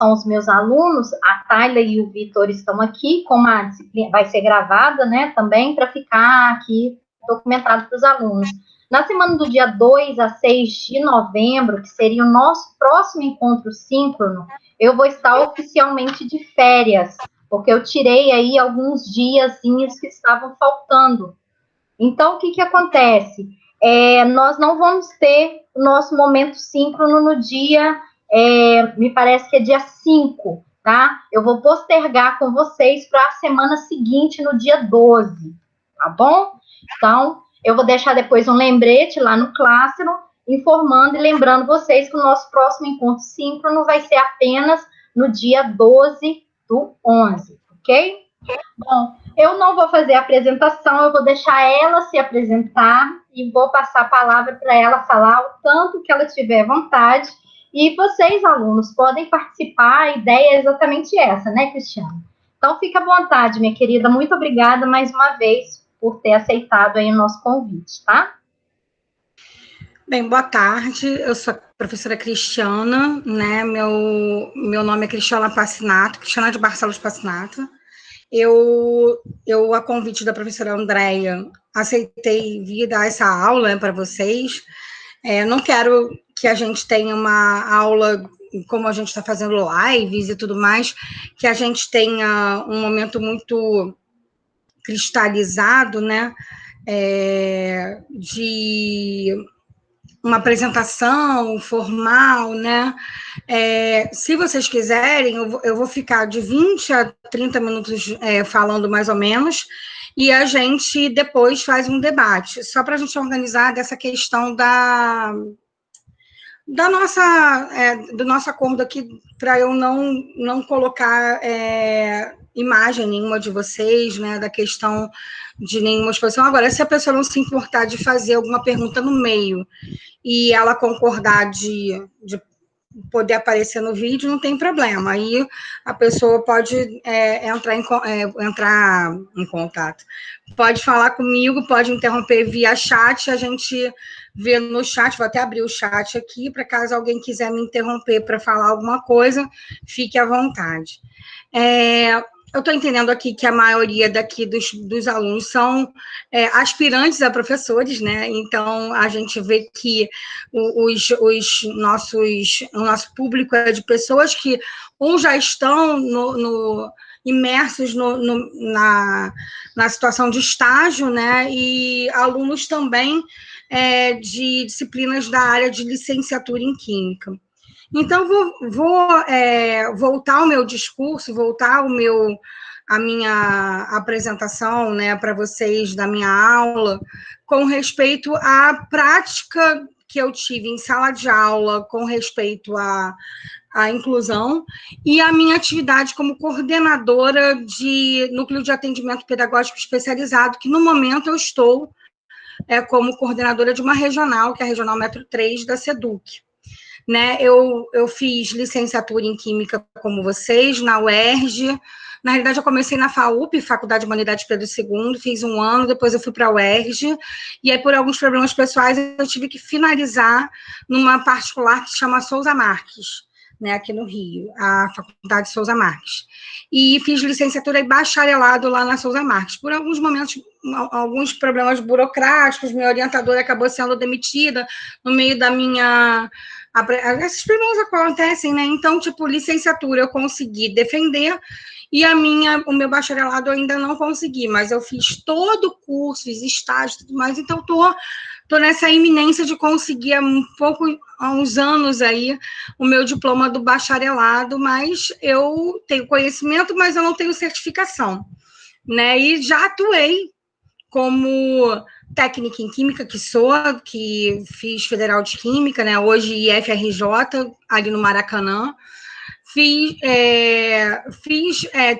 são os meus alunos, a Tayla e o Vitor estão aqui, como a disciplina vai ser gravada, né, também, para ficar aqui documentado para os alunos. Na semana do dia 2 a 6 de novembro, que seria o nosso próximo encontro síncrono, eu vou estar oficialmente de férias, porque eu tirei aí alguns diazinhos que estavam faltando. Então, o que acontece? Nós não vamos ter o nosso momento síncrono no dia, me parece que é dia 5, tá? Eu vou postergar com vocês para a semana seguinte, no dia 12, tá bom? Então, eu vou deixar depois um lembrete lá no Classroom, informando e lembrando vocês que o nosso próximo encontro síncrono vai ser apenas no dia 12 do 11, ok? Bom, eu não vou fazer a apresentação, eu vou deixar ela se apresentar e vou passar a palavra para ela falar o tanto que ela tiver vontade. E vocês, alunos, podem participar, a ideia é exatamente essa, né, Cristiano? Então, fica à vontade, minha querida. Muito obrigada mais uma vez por ter aceitado aí o nosso convite, tá? Bem, boa tarde. Eu sou a professora Cristiana, né? Meu nome é Cristiana Passinato, Cristiana de Barcelos Passinato. A convite da professora Andréia, aceitei vir dar essa aula para vocês. Não quero que a gente tenha uma aula como a gente está fazendo lives e tudo mais, que a gente tenha um momento muito cristalizado, né? De uma apresentação formal, né? Se vocês quiserem, eu vou ficar de 20 a 30 minutos falando mais ou menos, e a gente depois faz um debate, só para a gente organizar dessa questão do nosso acordo aqui, para eu não colocar imagem nenhuma de vocês, né, da questão de nenhuma exposição. Agora, se a pessoa não se importar de fazer alguma pergunta no meio e ela concordar de poder aparecer no vídeo, não tem problema. Aí a pessoa pode entrar em contato. Pode falar comigo, pode interromper via chat, a gente vê no chat, vou até abrir o chat aqui, para caso alguém quiser me interromper para falar alguma coisa, fique à vontade. Eu estou entendendo aqui que a maioria daqui dos alunos são aspirantes a professores, né? Então, a gente vê que o nosso público é de pessoas que ou já estão imersos na situação de estágio, né? E alunos também de disciplinas da área de licenciatura em Química. Então, vou voltar o meu discurso, voltar a minha apresentação, né, para vocês da minha aula, com respeito à prática que eu tive em sala de aula, com respeito à inclusão, e a minha atividade como coordenadora de núcleo de atendimento pedagógico especializado, que no momento eu estou como coordenadora de uma regional, que é a Regional Metro 3 da SEDUC. Né, eu fiz licenciatura em Química, como vocês, na UERJ. Na realidade, eu comecei na FAUP, Faculdade de Humanidades Pedro II, fiz 1 ano, depois eu fui para a UERJ, e aí, por alguns problemas pessoais, eu tive que finalizar numa particular que se chama Souza Marques, né, aqui no Rio, a Faculdade Souza Marques. E fiz licenciatura e bacharelado lá na Souza Marques. Por alguns momentos, alguns problemas burocráticos, minha orientadora acabou sendo demitida no meio da minha... Esses problemas acontecem, né? Então, tipo, licenciatura eu consegui defender e o meu bacharelado eu ainda não consegui, mas eu fiz todo o curso, fiz estágio e tudo mais, então tô nessa iminência de conseguir há uns anos aí o meu diploma do bacharelado, mas eu tenho conhecimento, mas eu não tenho certificação, né? E já atuei como técnica em Química, que fiz Federal de Química, né? Hoje IFRJ, ali no Maracanã. Fiz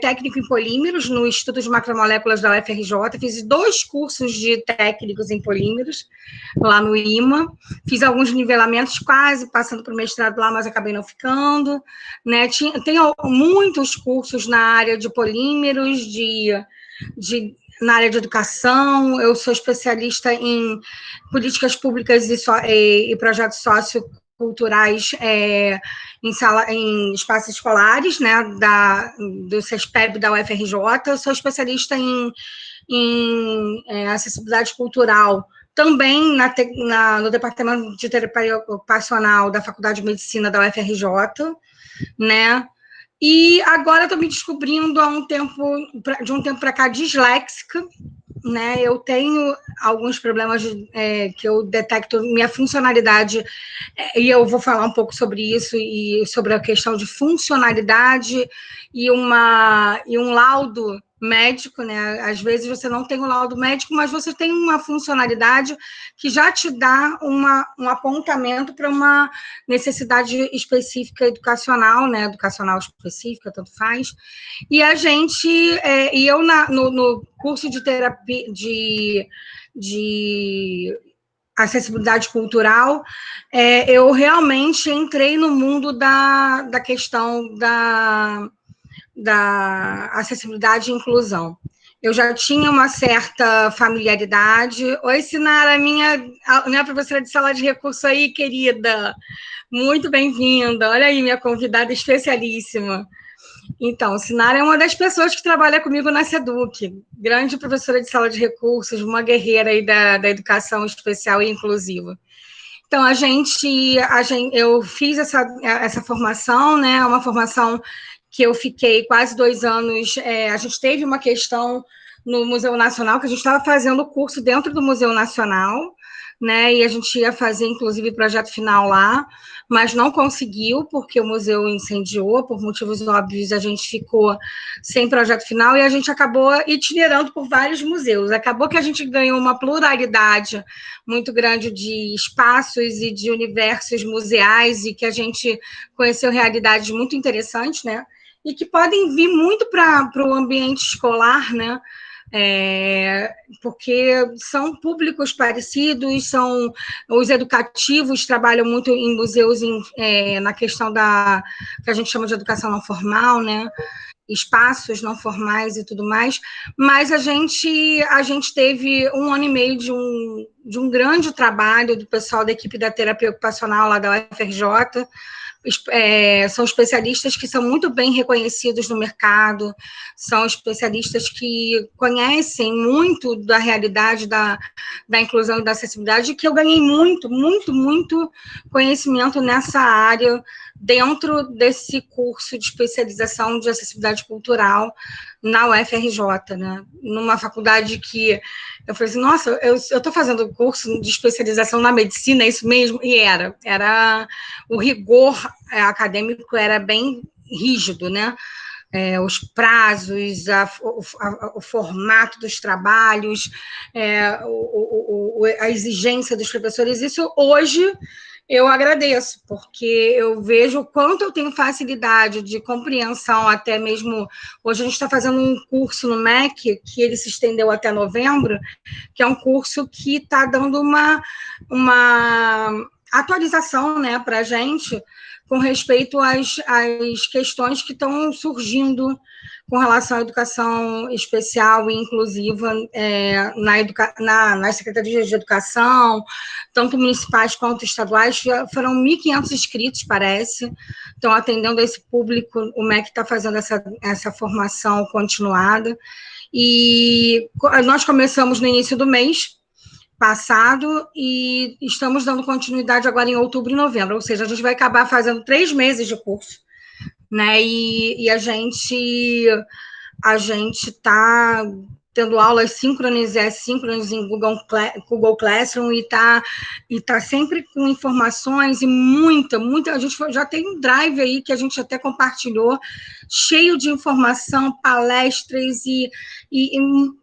técnico em polímeros no Instituto de Macromoléculas da UFRJ, fiz 2 cursos de técnicos em polímeros lá no IMA, fiz alguns nivelamentos, quase passando para o mestrado lá, mas acabei não ficando, né? Tenho muitos cursos na área de polímeros, na área de educação, eu sou especialista em políticas públicas e projetos culturais em espaços escolares, né, do CESPEB da UFRJ. Eu sou especialista em acessibilidade cultural, também no Departamento de Terapia Ocupacional da Faculdade de Medicina da UFRJ, né? E agora estou me descobrindo de um tempo para cá disléxica, né? Eu tenho alguns problemas que eu detecto minha funcionalidade, e eu vou falar um pouco sobre isso, e sobre a questão de funcionalidade e um laudo médico, né? Às vezes você não tem um laudo médico, mas você tem uma funcionalidade que já te dá um apontamento para uma necessidade específica educacional, né? Educacional específica, tanto faz. E a gente, no curso de terapia de acessibilidade cultural, eu realmente entrei no mundo da questão da acessibilidade e inclusão. Eu já tinha uma certa familiaridade. Oi, Sinara, minha professora de sala de recurso aí, querida. Muito bem-vinda. Olha aí, minha convidada especialíssima. Então, Sinara é uma das pessoas que trabalha comigo na SEDUC, grande professora de sala de recursos, uma guerreira aí da educação especial e inclusiva. Então, eu fiz essa formação, né? Uma formação que eu fiquei quase 2 anos. A gente teve uma questão no Museu Nacional, que a gente estava fazendo o curso dentro do Museu Nacional, né? E a gente ia fazer, inclusive, projeto final lá, mas não conseguiu, porque o museu incendiou, por motivos óbvios, a gente ficou sem projeto final e a gente acabou itinerando por vários museus. Acabou que a gente ganhou uma pluralidade muito grande de espaços e de universos museais, e que a gente conheceu realidades muito interessantes, né? E que podem vir muito para o ambiente escolar, né? Porque são públicos parecidos, os educativos trabalham muito em museus na questão que a gente chama de educação não formal, né? Espaços não formais e tudo mais, mas a gente teve 1 ano e meio de um grande trabalho do pessoal da equipe da terapia ocupacional lá da UFRJ. São especialistas que são muito bem reconhecidos no mercado, são especialistas que conhecem muito da realidade da inclusão e da acessibilidade, que eu ganhei muito, muito, muito conhecimento nessa área dentro desse curso de especialização de acessibilidade cultural na UFRJ, né? Numa faculdade que eu falei assim, nossa, eu estou fazendo curso de especialização na medicina, é isso mesmo? E era o rigor acadêmico era bem rígido, né? Os prazos, o formato dos trabalhos, a exigência dos professores, isso hoje eu agradeço, porque eu vejo o quanto eu tenho facilidade de compreensão, até mesmo, hoje a gente está fazendo um curso no MEC, que ele se estendeu até novembro, que é um curso que está dando uma atualização, né, para a gente, com respeito às questões que estão surgindo com relação à educação especial e inclusiva nas secretarias de educação, tanto municipais quanto estaduais. Foram 1.500 inscritos, parece, estão atendendo a esse público. O MEC está fazendo essa formação continuada, e nós começamos no início do mês passado e estamos dando continuidade agora em outubro e novembro, ou seja, a gente vai acabar fazendo 3 meses de curso, né? E a gente está tendo aulas síncronas e assíncronas em Google Classroom, e tá sempre com informações, e muita, a gente já tem um drive aí que a gente até compartilhou, cheio de informação, palestras e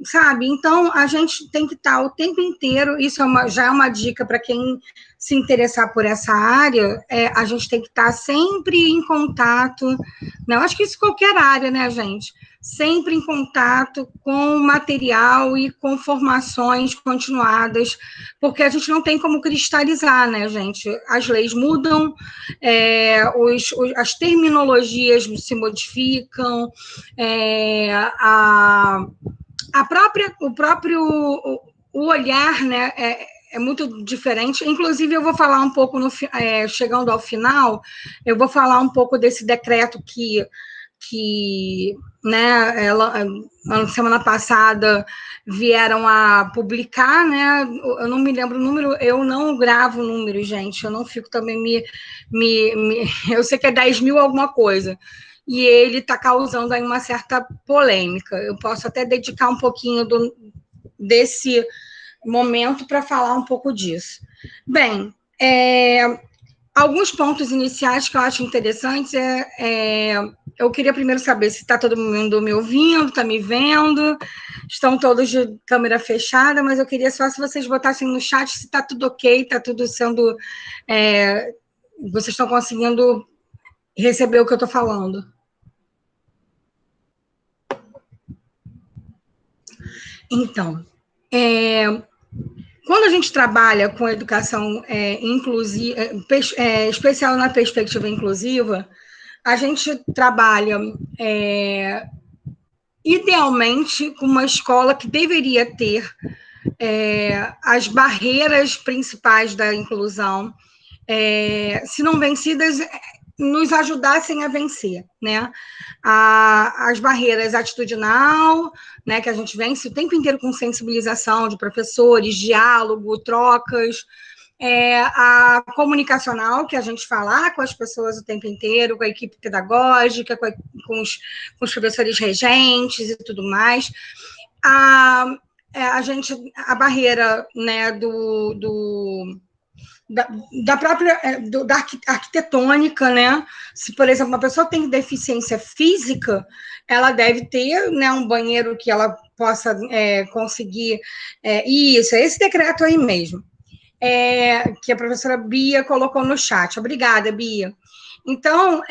sabe? Então, a gente tem que estar o tempo inteiro, isso já é uma dica para quem se interessar por essa área, a gente tem que estar sempre em contato, né? Eu acho que isso em qualquer área, né, gente? Sempre em contato com material e com formações continuadas, porque a gente não tem como cristalizar, né, gente? As leis mudam, as terminologias se modificam, o olhar, né, é muito diferente. Inclusive, eu vou falar um pouco, chegando ao final, eu vou falar um pouco desse decreto que né, semana passada vieram a publicar, né? Eu não me lembro o número, eu não gravo o número, gente, eu não fico também eu sei que é 10 mil alguma coisa, e ele está causando aí uma certa polêmica. Eu posso até dedicar um pouquinho desse momento para falar um pouco disso. Bem, alguns pontos iniciais que eu acho interessantes eu queria primeiro saber se está todo mundo me ouvindo, está me vendo, estão todos de câmera fechada, mas eu queria só se vocês botassem no chat se está tudo ok, está tudo sendo... vocês estão conseguindo receber o que eu estou falando. Então, quando a gente trabalha com educação inclusiva, especial na perspectiva inclusiva, a gente trabalha idealmente com uma escola que deveria ter as barreiras principais da inclusão, se não vencidas, nos ajudassem a vencer, né? As barreiras atitudinal, né, que a gente vence o tempo inteiro com sensibilização de professores, diálogo, trocas, a comunicacional, que a gente fala com as pessoas o tempo inteiro, com a equipe pedagógica, com os professores regentes e tudo mais. A barreira, né, da própria da arquitetônica, né? Se, por exemplo, uma pessoa tem deficiência física, ela deve ter, né, um banheiro que ela possa conseguir isso, é esse decreto aí mesmo, que a professora Bia colocou no chat. Obrigada, Bia. Então,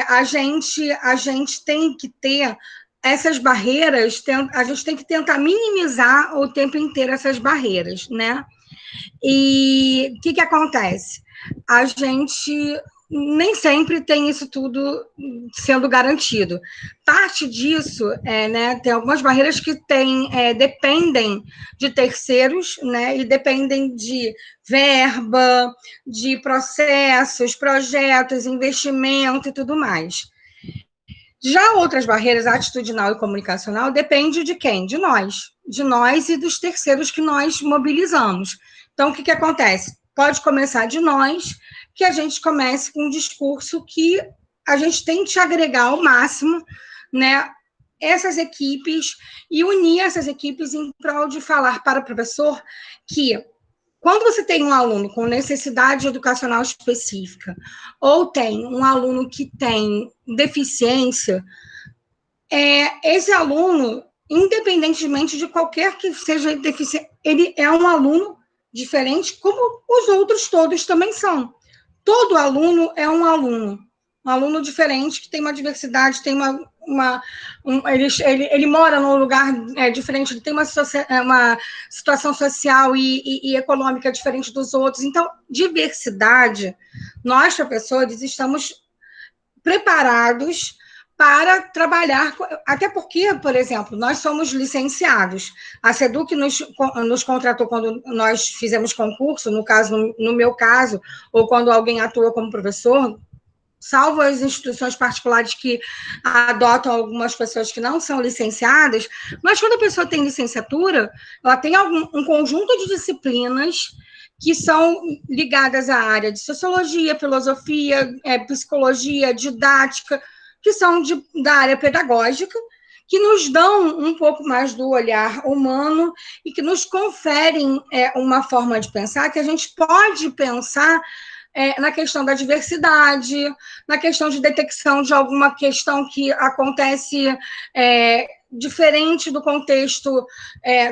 a gente tem que ter essas barreiras, a gente tem que tentar minimizar o tempo inteiro essas barreiras, né? E o que acontece? A gente nem sempre tem isso tudo sendo garantido. Parte disso, né, tem algumas barreiras que dependem de terceiros, né, e dependem de verba, de processos, projetos, investimento e tudo mais. Já outras barreiras, atitudinal e comunicacional, depende de quem? De nós e dos terceiros que nós mobilizamos. Então, o que acontece? Pode começar de nós, que a gente comece com um discurso que a gente tente agregar ao máximo, né, essas equipes e unir essas equipes em prol de falar para o professor que, quando você tem um aluno com necessidade educacional específica ou tem um aluno que tem deficiência, esse aluno, independentemente de qualquer que seja deficiência, ele é um aluno diferente, como os outros todos também são. Todo aluno é um aluno diferente, que tem uma diversidade, tem ele mora num lugar diferente, ele tem uma situação social e econômica diferente dos outros. Então, diversidade, nós, professores, estamos preparados para trabalhar, até porque, por exemplo, nós somos licenciados. A SEDUC nos contratou quando nós fizemos concurso, no meu caso, ou quando alguém atua como professor, salvo as instituições particulares que adotam algumas pessoas que não são licenciadas, mas quando a pessoa tem licenciatura, ela tem um conjunto de disciplinas que são ligadas à área de sociologia, filosofia, psicologia, didática, que são da área pedagógica, que nos dão um pouco mais do olhar humano e que nos conferem uma forma de pensar que a gente pode pensar na questão da diversidade, na questão de detecção de alguma questão que acontece diferente do contexto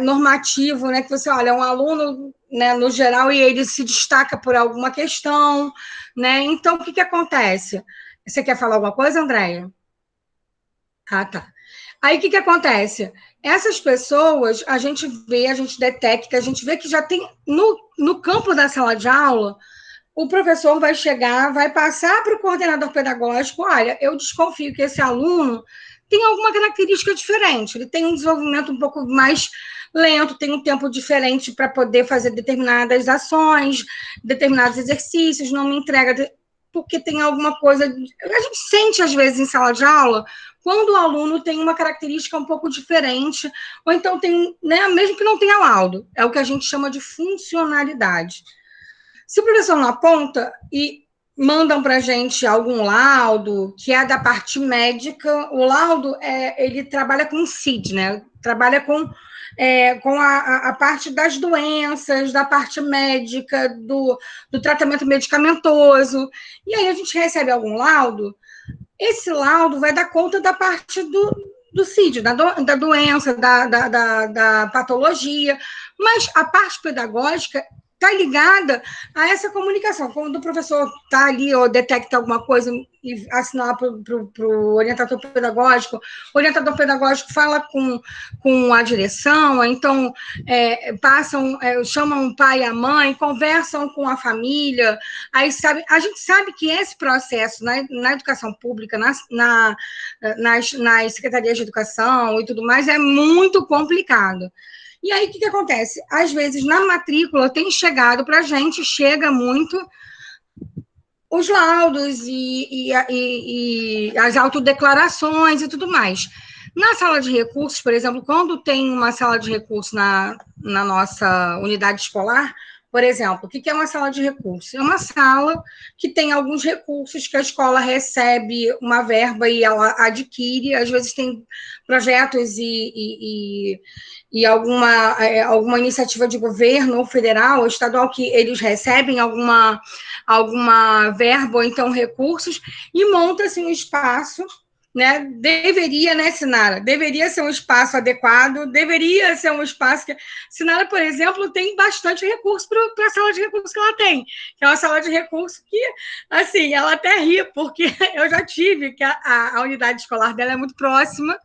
normativo, né? Que você olha, um aluno, né, no geral, e ele se destaca por alguma questão, né? Então, o que acontece? Você quer falar alguma coisa, Andréia? Ah, tá. Aí, o que acontece? Essas pessoas, a gente detecta, a gente vê que já tem, no campo da sala de aula, o professor vai chegar, vai passar para o coordenador pedagógico, olha, eu desconfio que esse aluno tem alguma característica diferente, ele tem um desenvolvimento um pouco mais lento, tem um tempo diferente para poder fazer determinadas ações, determinados exercícios, não me entrega, porque tem alguma coisa... A gente sente, às vezes, em sala de aula, quando o aluno tem uma característica um pouco diferente, ou então tem, né, mesmo que não tenha laudo, é o que a gente chama de funcionalidade. Se o professor não aponta e mandam para a gente algum laudo, que é da parte médica, o laudo, ele trabalha com CID, né? Trabalha com a parte das doenças, da parte médica, do tratamento medicamentoso. E aí a gente recebe algum laudo, esse laudo vai dar conta da parte do CID, da doença, da patologia, mas a parte pedagógica está ligada a essa comunicação. Quando o professor está ali ou detecta alguma coisa e assinala para o orientador pedagógico fala com a direção, então chamam o pai e a mãe, conversam com a família, aí a gente sabe que esse processo na educação pública, nas secretarias de educação e tudo mais, é muito complicado. E aí, o que acontece? Às vezes, na matrícula, tem chegado para a gente, chega muito os laudos e as autodeclarações e tudo mais. Na sala de recursos, por exemplo, quando tem uma sala de recursos na nossa unidade escolar, por exemplo, o que é uma sala de recursos? É uma sala que tem alguns recursos que a escola recebe uma verba e ela adquire, às vezes tem projetos e alguma iniciativa de governo, ou federal, ou estadual, que eles recebem alguma verba, ou então recursos, e monta-se um espaço, né? Deveria, né, Sinara? Deveria ser um espaço adequado, deveria ser um espaço que... Sinara, por exemplo, tem bastante recurso para a sala de recursos que ela tem, que é uma sala de recursos que, assim, ela até ri, porque eu já tive, que a unidade escolar dela é muito próxima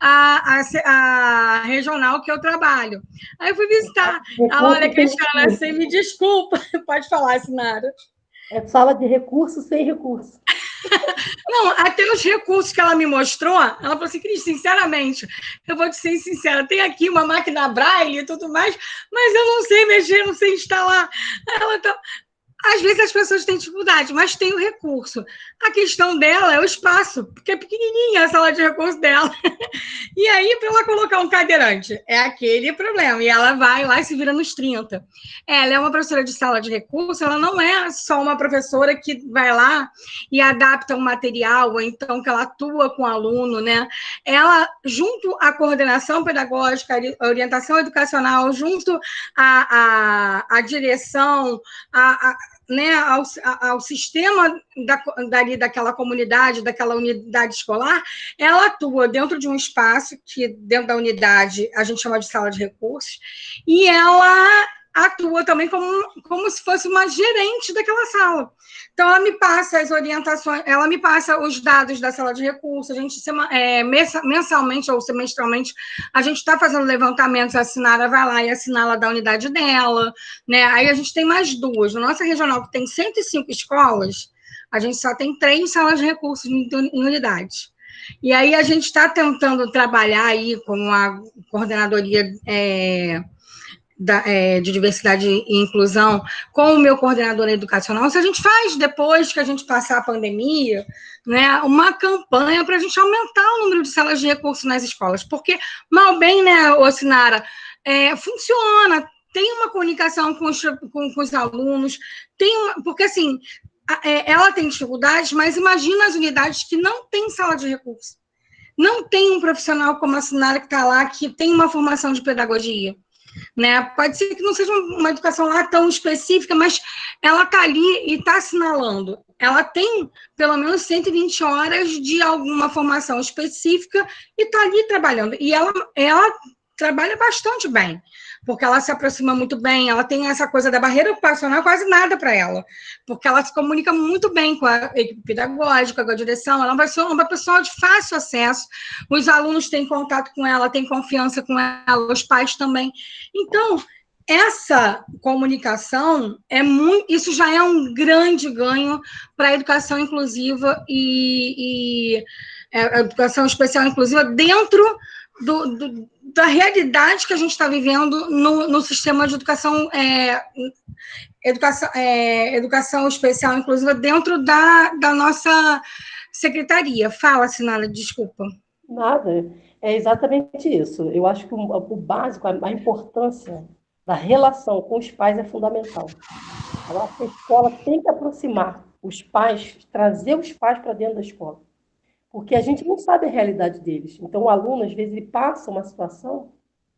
a regional que eu trabalho. Aí eu fui visitar. Ela, olha, Cristiana, você me desculpa. Pode falar, Sinara. É sala de recursos sem recurso. Não, até os recursos que ela me mostrou, ela falou assim, Cris, sinceramente, eu vou te ser sincera, tem aqui uma máquina Braille e tudo mais, mas eu não sei mexer, não sei instalar. Ela tá... Às vezes as pessoas têm dificuldade, mas tem o recurso. A questão dela é o espaço, porque é pequenininha a sala de recurso dela. E aí, para ela colocar um cadeirante, é aquele problema. E ela vai lá e se vira nos 30. Ela é uma professora de sala de recurso, ela não é só uma professora que vai lá e adapta um material, ou então que ela atua com o aluno, né? Ela, junto à coordenação pedagógica, a orientação educacional, junto à direção, né, ao sistema daquela comunidade, daquela unidade escolar, ela atua dentro de um espaço que, dentro da unidade, a gente chama de sala de recursos, e ela atua também como se fosse uma gerente daquela sala. Então, ela me passa as orientações, ela me passa os dados da sala de recursos, a gente, mensalmente ou semestralmente, a gente está fazendo levantamentos, a Sinara vai lá e assinala da unidade dela, né? Aí a gente tem mais duas. Na nossa regional, que tem 105 escolas, a gente só tem 3 salas de recursos em unidades. E aí a gente está tentando trabalhar aí com a coordenadoria de diversidade e inclusão, com o meu coordenador educacional, se a gente faz, depois que a gente passar a pandemia, né, uma campanha para a gente aumentar o número de salas de recursos nas escolas, porque, mal bem, né, Sinara, funciona, tem uma comunicação com os alunos, porque, assim, ela tem dificuldades, mas imagina as unidades que não têm sala de recursos, não tem um profissional como a Sinara que está lá, que tem uma formação de pedagogia, né? Pode ser que não seja uma educação lá tão específica, mas ela está ali e está assinalando. Ela tem pelo menos 120 horas de alguma formação específica e está ali trabalhando. E ela trabalha bastante bem, porque ela se aproxima muito bem, ela tem essa coisa da barreira ocupacional, quase nada para ela, porque ela se comunica muito bem com a equipe pedagógica, com a direção, ela é uma pessoa de fácil acesso, os alunos têm contato com ela, têm confiança com ela, os pais também. Então, essa comunicação isso já é um grande ganho para a educação inclusiva e a educação especial inclusiva dentro da realidade que a gente está vivendo no sistema de educação especial inclusiva dentro da nossa secretaria. Fala, Sinara, desculpa. Nada, é exatamente isso. Eu acho que o básico, a importância da relação com os pais é fundamental. Eu acho que a escola tem que aproximar os pais, trazer os pais para dentro da escola, porque a gente não sabe a realidade deles. Então, o aluno, às vezes, ele passa uma situação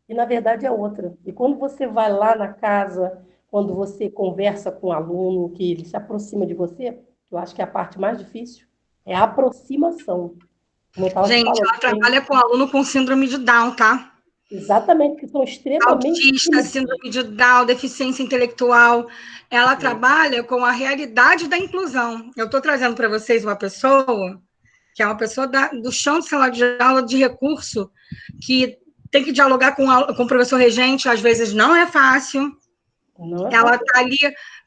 e, na verdade, é outra. E quando você vai lá na casa, quando você conversa com o aluno, que ele se aproxima de você, eu acho que é a parte mais difícil, é a aproximação. Como eu estava te Gente, falando, ela trabalha com aluno com síndrome de Down, tá? exatamente, que são extremamente autista, síndrome de Down, deficiência intelectual. Ela trabalha com a realidade da inclusão. Eu estou trazendo para vocês uma pessoa que é uma pessoa do chão de sala de aula de recurso, que tem que dialogar com o professor regente, às vezes não é fácil. Ela está ali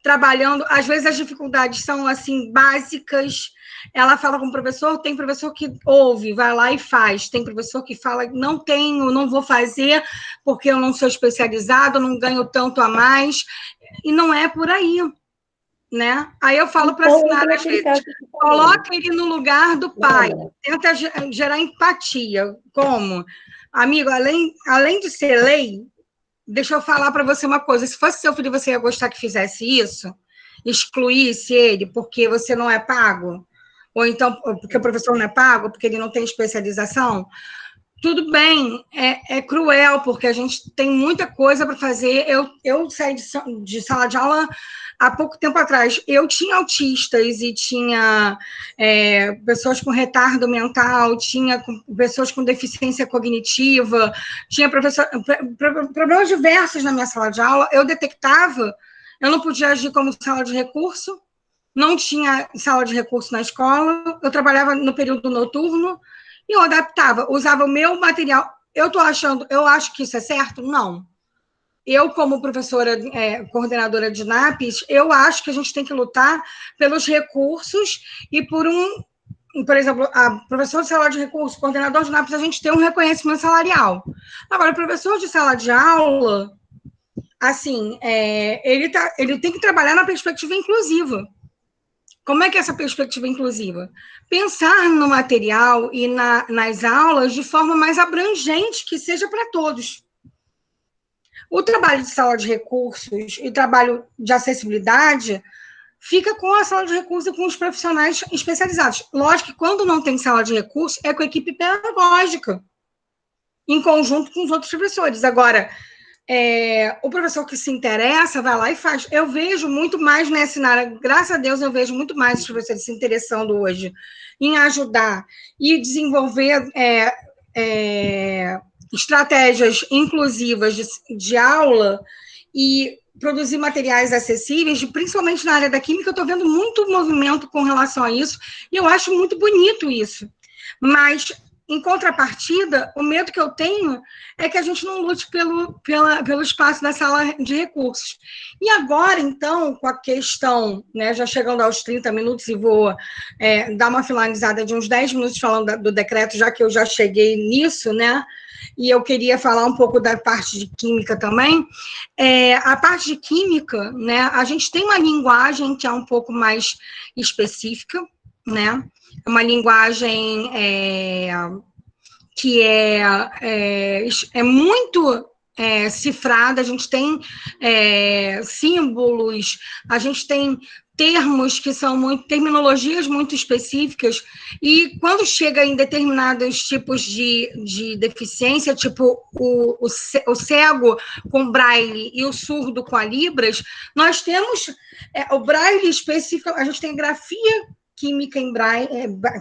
trabalhando, às vezes as dificuldades são assim básicas. Ela fala com o professor, tem professor que ouve, vai lá e faz. Tem professor que fala, não tenho, não vou fazer, porque eu não sou especializado, não ganho tanto a mais. E não é por aí, né? Aí eu falo para a Sinara, às vezes, coloca ele no lugar do pai, tenta gerar empatia. Como? Amigo, além de ser lei, deixa eu falar para você uma coisa, se fosse seu filho, você ia gostar que fizesse isso? Excluísse ele porque você não é pago? Ou então, porque o professor não é pago, porque ele não tem especialização? Tudo bem, é cruel, porque a gente tem muita coisa para fazer. Eu saí de sala de aula há pouco tempo atrás. Eu tinha autistas e tinha pessoas com retardo mental, tinha pessoas com deficiência cognitiva, tinha problemas diversos na minha sala de aula. Eu detectava, eu não podia agir como sala de recurso, não tinha sala de recurso na escola, eu trabalhava no período noturno, e eu adaptava, usava o meu material. Eu acho que isso é certo? Não. Eu, como professora, coordenadora de NAPES, eu acho que a gente tem que lutar pelos recursos e por exemplo, a professora de sala de recursos, coordenador de NAPES, a gente tem um reconhecimento salarial. Agora, o professor de sala de aula, assim, ele tem que trabalhar na perspectiva inclusiva. Como é que é essa perspectiva inclusiva? Pensar no material e nas aulas de forma mais abrangente, que seja para todos. O trabalho de sala de recursos e o trabalho de acessibilidade fica com a sala de recursos e com os profissionais especializados. Lógico que quando não tem sala de recursos, é com a equipe pedagógica, em conjunto com os outros professores. Agora, o professor que se interessa vai lá e faz. Eu vejo muito mais nessa área, graças a Deus, eu vejo muito mais os professores se interessando hoje em ajudar e desenvolver estratégias inclusivas de aula e produzir materiais acessíveis, principalmente na área da química. Eu estou vendo muito movimento com relação a isso, e eu acho muito bonito isso. Mas, em contrapartida, o medo que eu tenho é que a gente não lute pelo espaço da sala de recursos. E agora, então, com a questão, né, já chegando aos 30 minutos, e vou dar uma finalizada de uns 10 minutos falando do decreto, já que eu já cheguei nisso, né? E eu queria falar um pouco da parte de química também. A parte de química, né, a gente tem uma linguagem que é um pouco mais específica, né? Uma linguagem que é muito cifrada, a gente tem símbolos, a gente tem termos que são terminologias muito específicas, e quando chega em determinados tipos de deficiência, tipo o cego com braille e o surdo com a Libras, nós temos o braille específico, a gente tem grafia química em braille,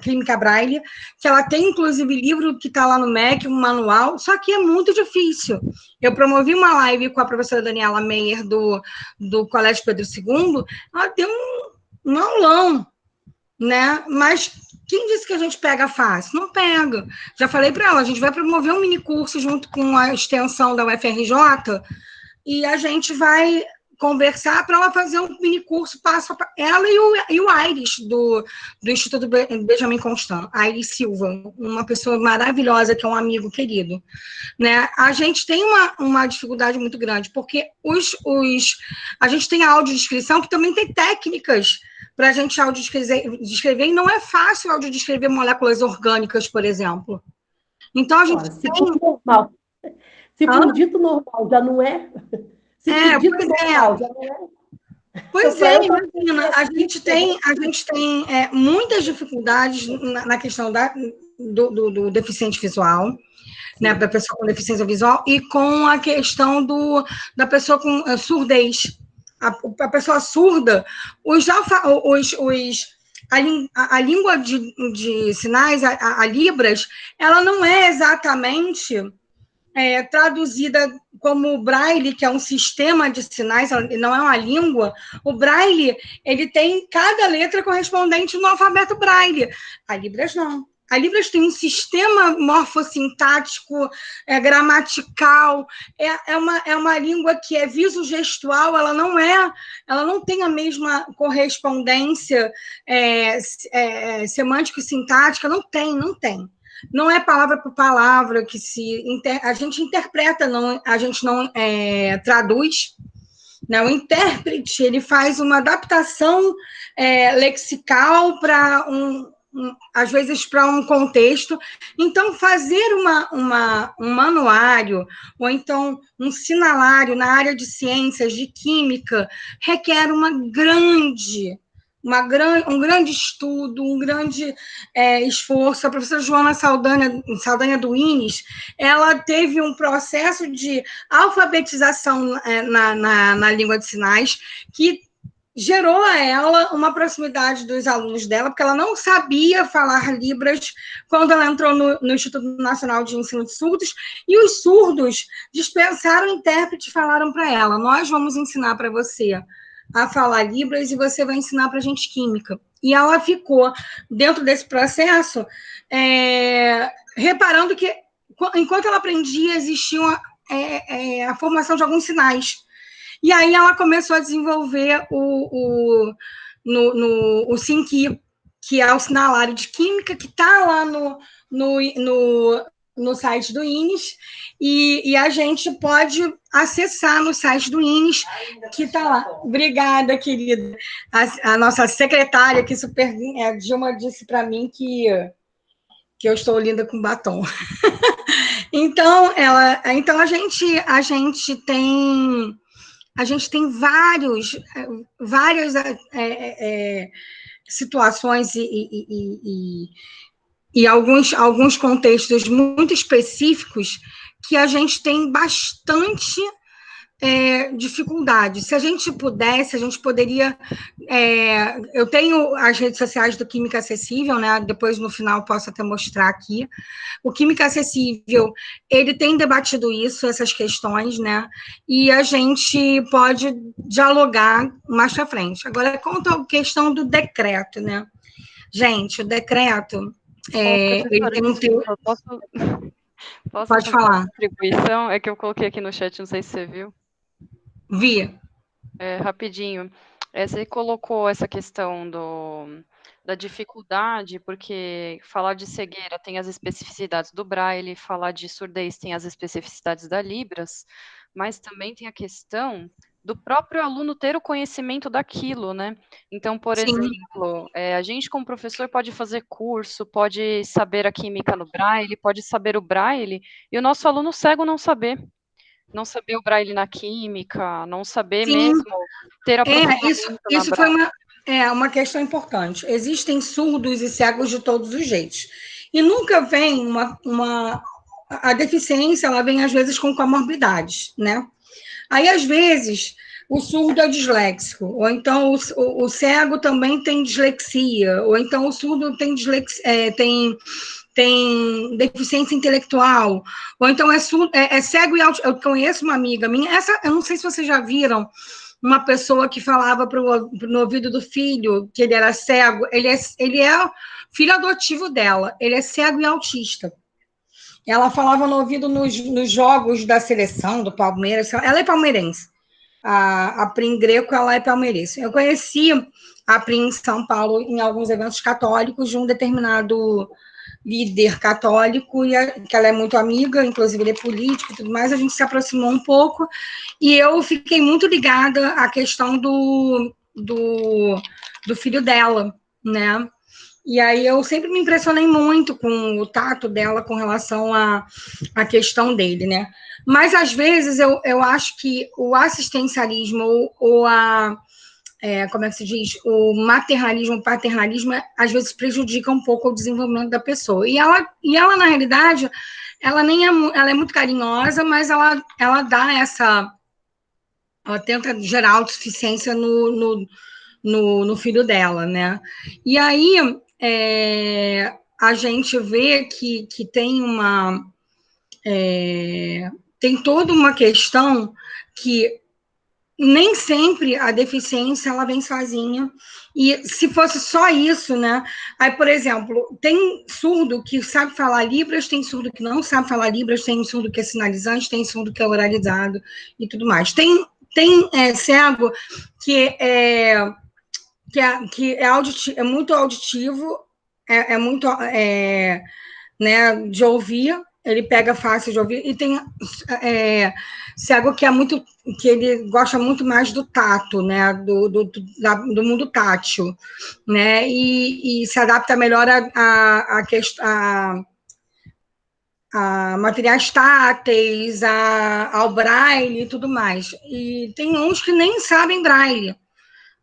química braille, que ela tem, inclusive, livro que está lá no MEC, um manual, só que é muito difícil. Eu promovi uma live com a professora Daniela Meyer, do Colégio Pedro II, ela deu um aulão, né? Mas quem disse que a gente pega fácil? Não pega. Já falei para ela, a gente vai promover um mini curso junto com a extensão da UFRJ, e a gente vai conversar para ela fazer um mini curso passo a passo. Ela e o Aires, do Instituto Benjamin Constant, Aires Silva, uma pessoa maravilhosa, que é um amigo querido. Né? A gente tem uma dificuldade muito grande, porque a gente tem a audiodescrição, que também tem técnicas para a gente audiodescrever, e não é fácil audiodescrever moléculas orgânicas, por exemplo. Então, a gente se for normal. Se for dito normal, já não é? Se for dito normal, já não é? Pois é, imagina, a gente tem muitas dificuldades na questão do deficiente visual, né, da pessoa com deficiência visual, e com a questão da pessoa com surdez. A pessoa surda, a língua de sinais, a Libras, ela não é exatamente traduzida como o Braille, que é um sistema de sinais, não é uma língua. O Braille, ele tem cada letra correspondente no alfabeto Braille. A Libras não. A Libras tem um sistema morfossintático, gramatical, é uma língua que é visogestual, ela não tem a mesma correspondência semântico-sintática, não tem. Não é palavra por palavra que a gente interpreta, a gente não traduz. Né? O intérprete, ele faz uma adaptação lexical para às vezes para um contexto. Então, fazer um manuário, ou então um sinalário na área de ciências, de química, requer um grande estudo, um grande esforço. A professora Joana Saldanha do INES, ela teve um processo de alfabetização na língua de sinais que gerou a ela uma proximidade dos alunos dela, porque ela não sabia falar Libras quando ela entrou no Instituto Nacional de Ensino de Surdos, e os surdos dispensaram o intérprete e falaram para ela: nós vamos ensinar para você a falar Libras e você vai ensinar para a gente química. E ela ficou, dentro desse processo, reparando que, enquanto ela aprendia, existia a formação de alguns sinais. E aí ela começou a desenvolver o SINQUI, que é o sinalário de química, que está lá no site do INES, e a gente pode acessar no site do INES, que está lá. Obrigada, querida. A nossa secretária, que a Dilma, disse para mim que eu estou linda com batom. Então, a gente tem várias situações e alguns contextos muito específicos que a gente tem bastante dificuldade. Se a gente pudesse, a gente poderia... eu tenho as redes sociais do Química Acessível, né? Depois, no final, posso até mostrar aqui. O Química Acessível, ele tem debatido essas questões, né? E a gente pode dialogar mais para frente. Agora, quanto à questão do decreto, né? Gente, o decreto... ele tem um teu... Posso pode falar. Uma contribuição? É que eu coloquei aqui no chat, não sei se você viu. Vi. Rapidinho. Você colocou essa questão da dificuldade, porque falar de cegueira tem as especificidades do Braille, falar de surdez tem as especificidades da Libras, mas também tem a questão do próprio aluno ter o conhecimento daquilo, né? Então, por exemplo, a gente como professor pode fazer curso, pode saber a química no Braille, pode saber o Braille, e o nosso aluno cego não saber o Braille na química, não saber mesmo ter aprofundamento isso foi uma questão importante. Existem surdos e cegos de todos os jeitos. E nunca vem a deficiência, ela vem, às vezes, com comorbidades, né? Aí, às vezes, o surdo é disléxico, ou então o cego também tem dislexia, ou então o surdo tem deficiência intelectual, ou então é cego e autista. Eu conheço uma amiga minha, eu não sei se vocês já viram, uma pessoa que falava no ouvido do filho que ele era cego, ele é filho adotivo dela, ele é cego e autista. ela falava no ouvido nos jogos da seleção do Palmeiras. Ela é palmeirense. A Prim Greco, ela é palmeirense. Eu conheci a Prim em São Paulo em alguns eventos católicos de um determinado líder católico, que ela é muito amiga, inclusive ele é político e tudo mais, a gente se aproximou um pouco, e eu fiquei muito ligada à questão do filho dela, né? E aí eu sempre me impressionei muito com o tato dela com relação à questão dele, né? Mas, às vezes, eu acho que o assistencialismo ou como é que se diz? O maternalismo, o paternalismo, às vezes prejudica um pouco o desenvolvimento da pessoa. E ela na realidade, ela é muito carinhosa, mas ela dá ela tenta gerar autossuficiência no filho dela, né? E aí a gente vê que tem tem toda uma questão que nem sempre a deficiência ela vem sozinha, e se fosse só isso, né? Aí, por exemplo, tem surdo que sabe falar Libras, tem surdo que não sabe falar Libras, tem surdo que é sinalizante, tem surdo que é oralizado e tudo mais. Tem cego que é muito auditivo, é muito né, de ouvir, ele pega fácil de ouvir, e tem cego que ele gosta muito mais do tato, né, do mundo tátil, né, e se adapta melhor a materiais táteis, ao braille e tudo mais. E tem uns que nem sabem braille,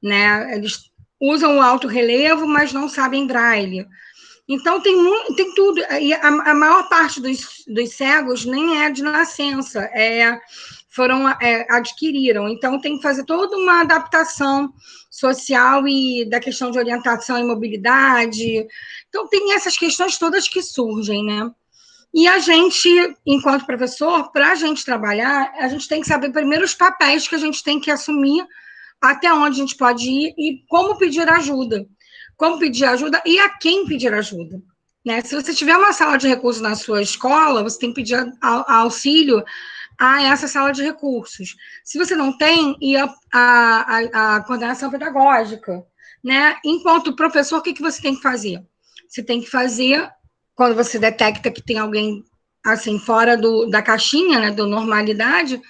né, eles usam o alto relevo, mas não sabem braille. Então, tem tudo. E a maior parte dos cegos nem é de nascença, adquiriram. Então, tem que fazer toda uma adaptação social e da questão de orientação e mobilidade. Então, tem essas questões todas que surgem, né? E a gente, enquanto professor, para a gente trabalhar, a gente tem que saber primeiro os papéis que a gente tem que assumir, até onde a gente pode ir e como pedir ajuda. Como pedir ajuda e a quem pedir ajuda. Né? Se você tiver uma sala de recursos na sua escola, você tem que pedir auxílio a essa sala de recursos. Se você não tem, ir a coordenação pedagógica. Né? Enquanto professor, o que você tem que fazer? Você tem que fazer, quando você detecta que tem alguém assim, fora da caixinha, né, da normalidade,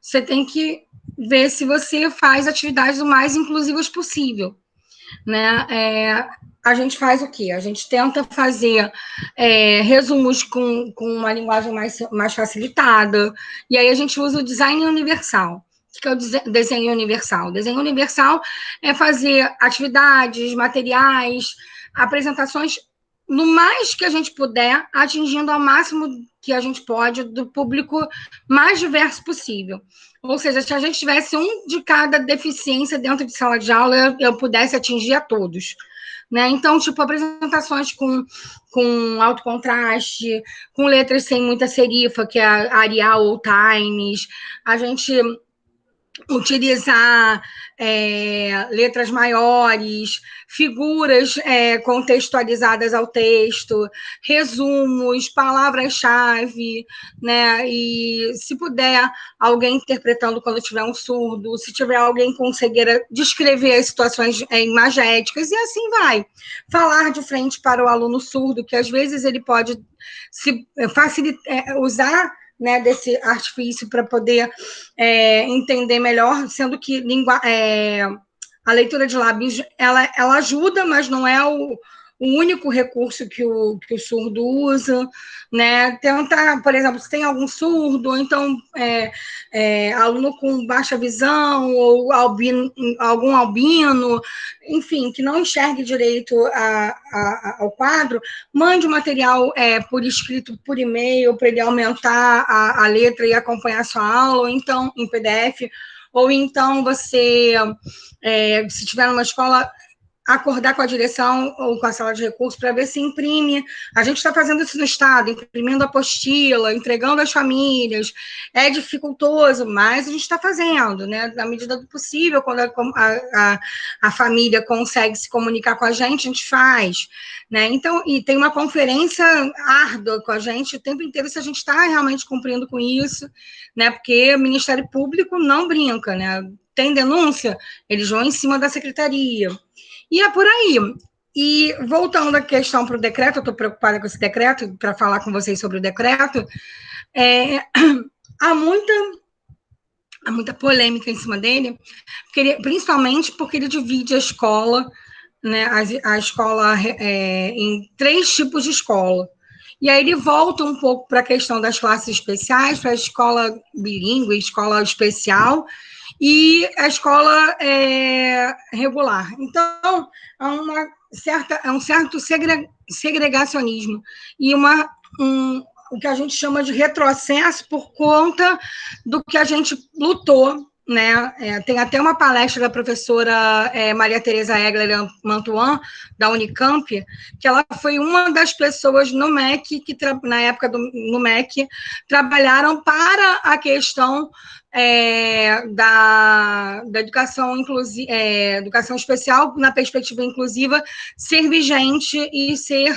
você tem que ver se você faz atividades o mais inclusivas possível. Né? A gente faz o quê? A gente tenta fazer resumos com uma linguagem mais facilitada, e aí a gente usa o design universal. O que é o desenho universal? O desenho universal é fazer atividades, materiais, apresentações, no mais que a gente puder, atingindo ao máximo que a gente pode do público mais diverso possível. Ou seja, se a gente tivesse um de cada deficiência dentro de sala de aula, eu pudesse atingir a todos. Né? Então, tipo, apresentações com alto contraste, com letras sem muita serifa, que é a Arial ou Times, a gente utilizar letras maiores, figuras contextualizadas ao texto, resumos, palavras-chave, né? E se puder, alguém interpretando quando tiver um surdo, se tiver alguém com cegueira, descrever as situações imagéticas, e assim vai. Falar de frente para o aluno surdo, que às vezes ele pode se usar, né, desse artifício para poder entender melhor, sendo que a leitura de lábios ela ajuda, mas não é o único recurso que o surdo usa, né? Tentar, por exemplo, se tem algum surdo, ou então aluno com baixa visão, ou algum albino, enfim, que não enxergue direito ao quadro, mande o material por escrito, por e-mail, para ele aumentar a letra e acompanhar a sua aula, ou então em PDF, ou então você, se estiver numa escola, acordar com a direção ou com a sala de recursos para ver se imprime. A gente está fazendo isso no Estado, imprimindo apostila, entregando às famílias. É dificultoso, mas a gente está fazendo, né? Na medida do possível, quando a família consegue se comunicar com a gente faz, né? Então, e tem uma conferência árdua com a gente o tempo inteiro se a gente está realmente cumprindo com isso, né? Porque o Ministério Público não brinca, né? Tem denúncia, eles vão em cima da secretaria. E é por aí. E voltando à questão para o decreto, eu estou preocupada com esse decreto, para falar com vocês sobre o decreto, há muita polêmica em cima dele, principalmente porque ele divide a escola, né, a escola em 3 tipos de escola. E aí ele volta um pouco para a questão das classes especiais, para a escola bilíngue, escola especial, e a escola regular. Então, há um certo segregacionismo e o que a gente chama de retrocesso por conta do que a gente lutou, né? Tem até uma palestra da professora Maria Tereza Egler Mantuan, da Unicamp, que ela foi uma das pessoas no MEC, na época no MEC, trabalharam para a questão da educação educação especial na perspectiva inclusiva ser vigente e ser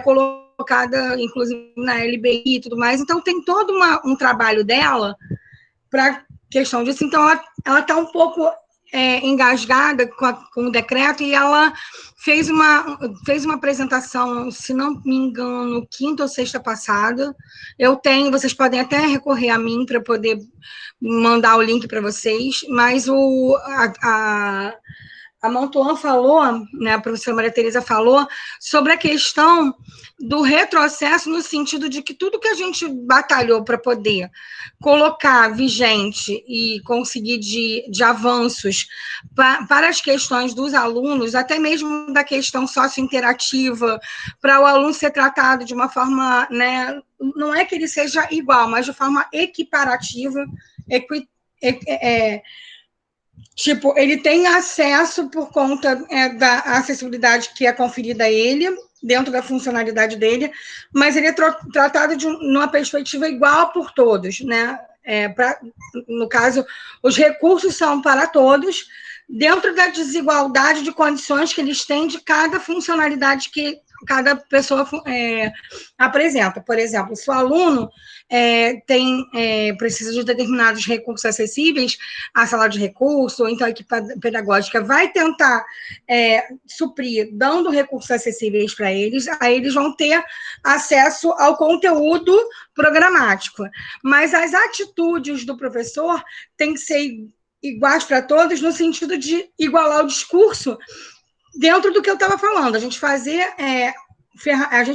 colocada, inclusive, na LBI e tudo mais. Então, tem todo um trabalho dela para questão disso. Então, ela está um pouco engasgada com o decreto e ela fez uma apresentação, se não me engano, quinta ou sexta passada. Vocês podem até recorrer a mim para poder mandar o link para vocês, mas a Mantuan falou, né, a professora Maria Tereza falou, sobre a questão do retrocesso no sentido de que tudo que a gente batalhou para poder colocar vigente e conseguir de avanços para as questões dos alunos, até mesmo da questão sociointerativa, para o aluno ser tratado de uma forma, né, não é que ele seja igual, mas de forma equiparativa, tipo, ele tem acesso por conta da acessibilidade que é conferida a ele, dentro da funcionalidade dele, mas ele é tratado numa perspectiva igual por todos, né? No caso, os recursos são para todos, dentro da desigualdade de condições que eles têm de cada funcionalidade que cada pessoa apresenta. Por exemplo, se o aluno precisa de determinados recursos acessíveis, a sala de recurso, ou então a equipe pedagógica vai tentar suprir, dando recursos acessíveis para eles, aí eles vão ter acesso ao conteúdo programático. Mas as atitudes do professor têm que ser iguais para todos, no sentido de igualar o discurso dentro do que eu estava falando, a gente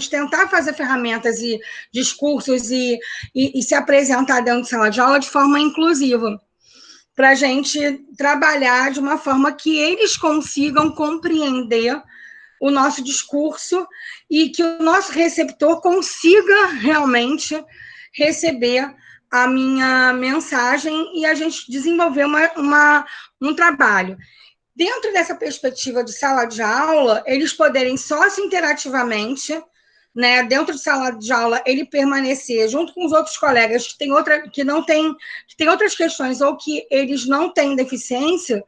tentar fazer ferramentas e discursos e se apresentar dentro de sala de aula de forma inclusiva, para a gente trabalhar de uma forma que eles consigam compreender o nosso discurso e que o nosso receptor consiga realmente receber a minha mensagem e a gente desenvolver um trabalho. Dentro dessa perspectiva de sala de aula, eles poderem socio-interativamente, né, dentro de sala de aula, ele permanecer junto com os outros colegas que têm outras questões ou que eles não têm deficiência,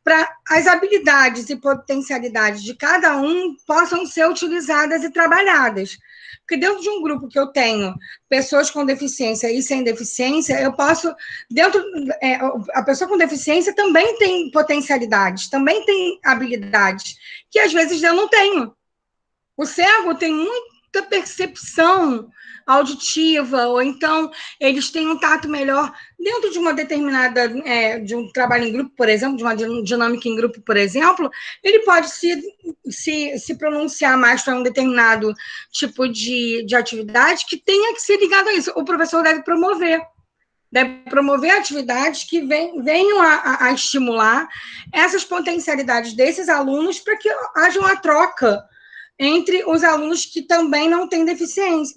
para as habilidades e potencialidades de cada um possam ser utilizadas e trabalhadas. Porque dentro de um grupo que eu tenho pessoas com deficiência e sem deficiência, eu posso, a pessoa com deficiência também tem potencialidades, também tem habilidades, que às vezes eu não tenho. O cego tem muita percepção auditiva, ou então eles têm um tato melhor dentro de uma determinada, de um trabalho em grupo, por exemplo, de uma dinâmica em grupo, por exemplo, ele pode se pronunciar mais para um determinado tipo de atividade que tenha que ser ligado a isso. O professor deve promover atividades que venham a estimular essas potencialidades desses alunos para que haja uma troca entre os alunos que também não têm deficiência,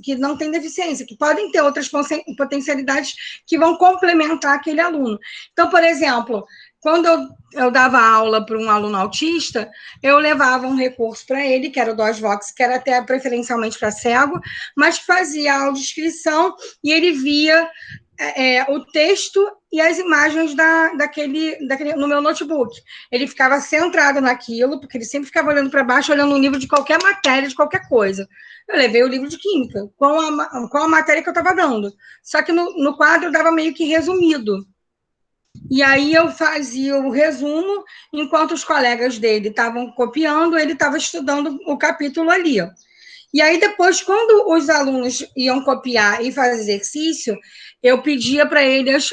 que podem ter outras potencialidades que vão complementar aquele aluno. Então, por exemplo, quando eu dava aula para um aluno autista, eu levava um recurso para ele, que era o DOSVox, que era até preferencialmente para cego, mas que fazia a audiodescrição e ele via o texto e as imagens daquele no meu notebook. Ele ficava centrado naquilo, porque ele sempre ficava olhando para baixo, olhando um livro de qualquer matéria, de qualquer coisa. Eu levei o livro de Química, com a matéria que eu estava dando. Só que no quadro eu dava meio que resumido. E aí eu fazia o resumo, enquanto os colegas dele estavam copiando, ele estava estudando o capítulo ali. E aí depois, quando os alunos iam copiar e fazer exercício, eu pedia para eles,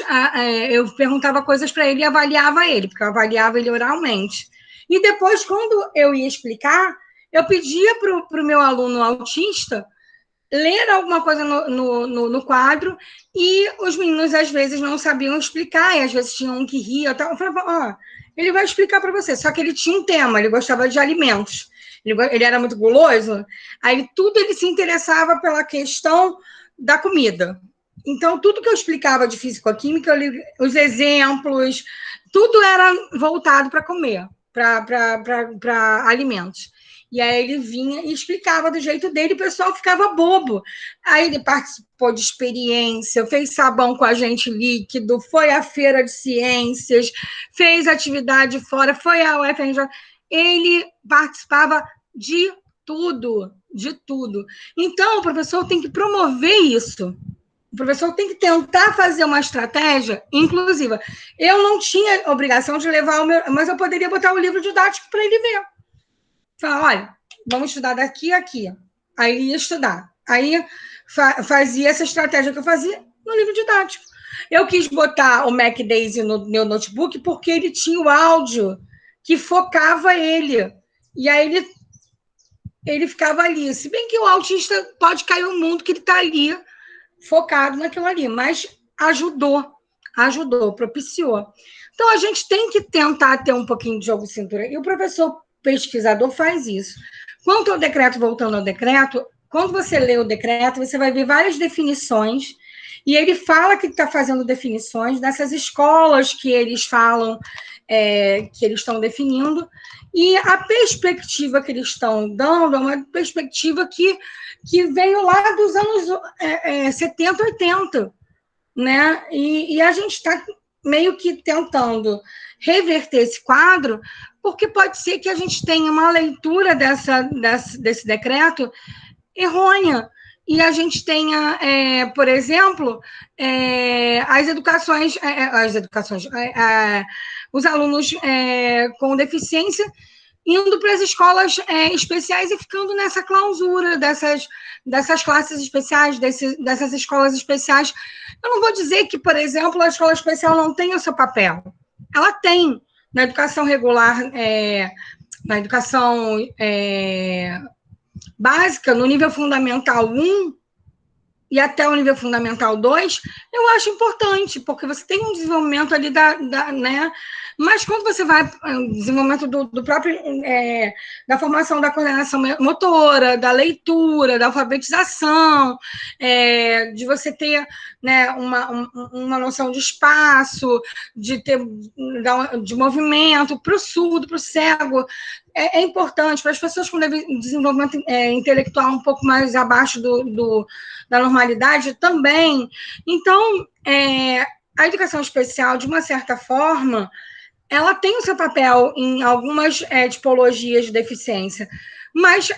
eu perguntava coisas para ele e avaliava ele, porque eu avaliava ele oralmente. E depois, quando eu ia explicar, eu pedia para o meu aluno autista ler alguma coisa no quadro, e os meninos, às vezes, não sabiam explicar, e às vezes tinham um que ria. Eu falava, ele vai explicar para você. Só que ele tinha um tema, ele gostava de alimentos. Ele era muito guloso, aí ele se interessava pela questão da comida. Então, tudo que eu explicava de físico-química, os exemplos, tudo era voltado para comer, para alimentos. E aí ele vinha e explicava do jeito dele, e o pessoal ficava bobo. Aí ele participou de experiência, fez sabão com agente líquido, foi à feira de ciências, fez atividade fora, foi à UFRJ. Ele participava de tudo, de tudo. Então, o professor tem que promover isso. O professor tem que tentar fazer uma estratégia inclusiva. Eu não tinha obrigação de levar o meu, mas eu poderia botar o livro didático para ele ver. Falar, olha, vamos estudar daqui a aqui. Aí ele ia estudar. Aí fazia essa estratégia que eu fazia no livro didático. Eu quis botar o Mac Daisy no meu notebook porque ele tinha o áudio que focava ele. E aí ele ficava ali. Se bem que o autista pode cair no mundo que ele está ali, focado naquilo ali, mas ajudou, propiciou. Então, a gente tem que tentar ter um pouquinho de jogo de cintura. E o professor pesquisador faz isso. Quanto ao decreto, voltando ao decreto, quando você lê o decreto, você vai ver várias definições, e ele fala que está fazendo definições dessas escolas que eles falam, que eles estão definindo, e a perspectiva que eles estão dando é uma perspectiva que veio lá dos anos 70, 80, né? E a gente está meio que tentando reverter esse quadro, porque pode ser que a gente tenha uma leitura desse decreto errônea, e a gente tenha, por exemplo, os alunos com deficiência indo para as escolas especiais e ficando nessa clausura dessas classes especiais, dessas escolas especiais. Eu não vou dizer que, por exemplo, a escola especial não tem o seu papel. Ela tem. Na educação regular, na educação básica, no nível fundamental 1 e até o nível fundamental 2, eu acho importante, porque você tem um desenvolvimento ali né? Mas quando você vai desenvolvimento do próprio da formação da coordenação motora, da leitura, da alfabetização, de você ter, né, uma noção de espaço, de movimento para o surdo, para o cego, é importante para as pessoas com desenvolvimento intelectual um pouco mais abaixo da normalidade também. Então, a educação especial, de uma certa forma, ela tem o seu papel em algumas tipologias de deficiência, mas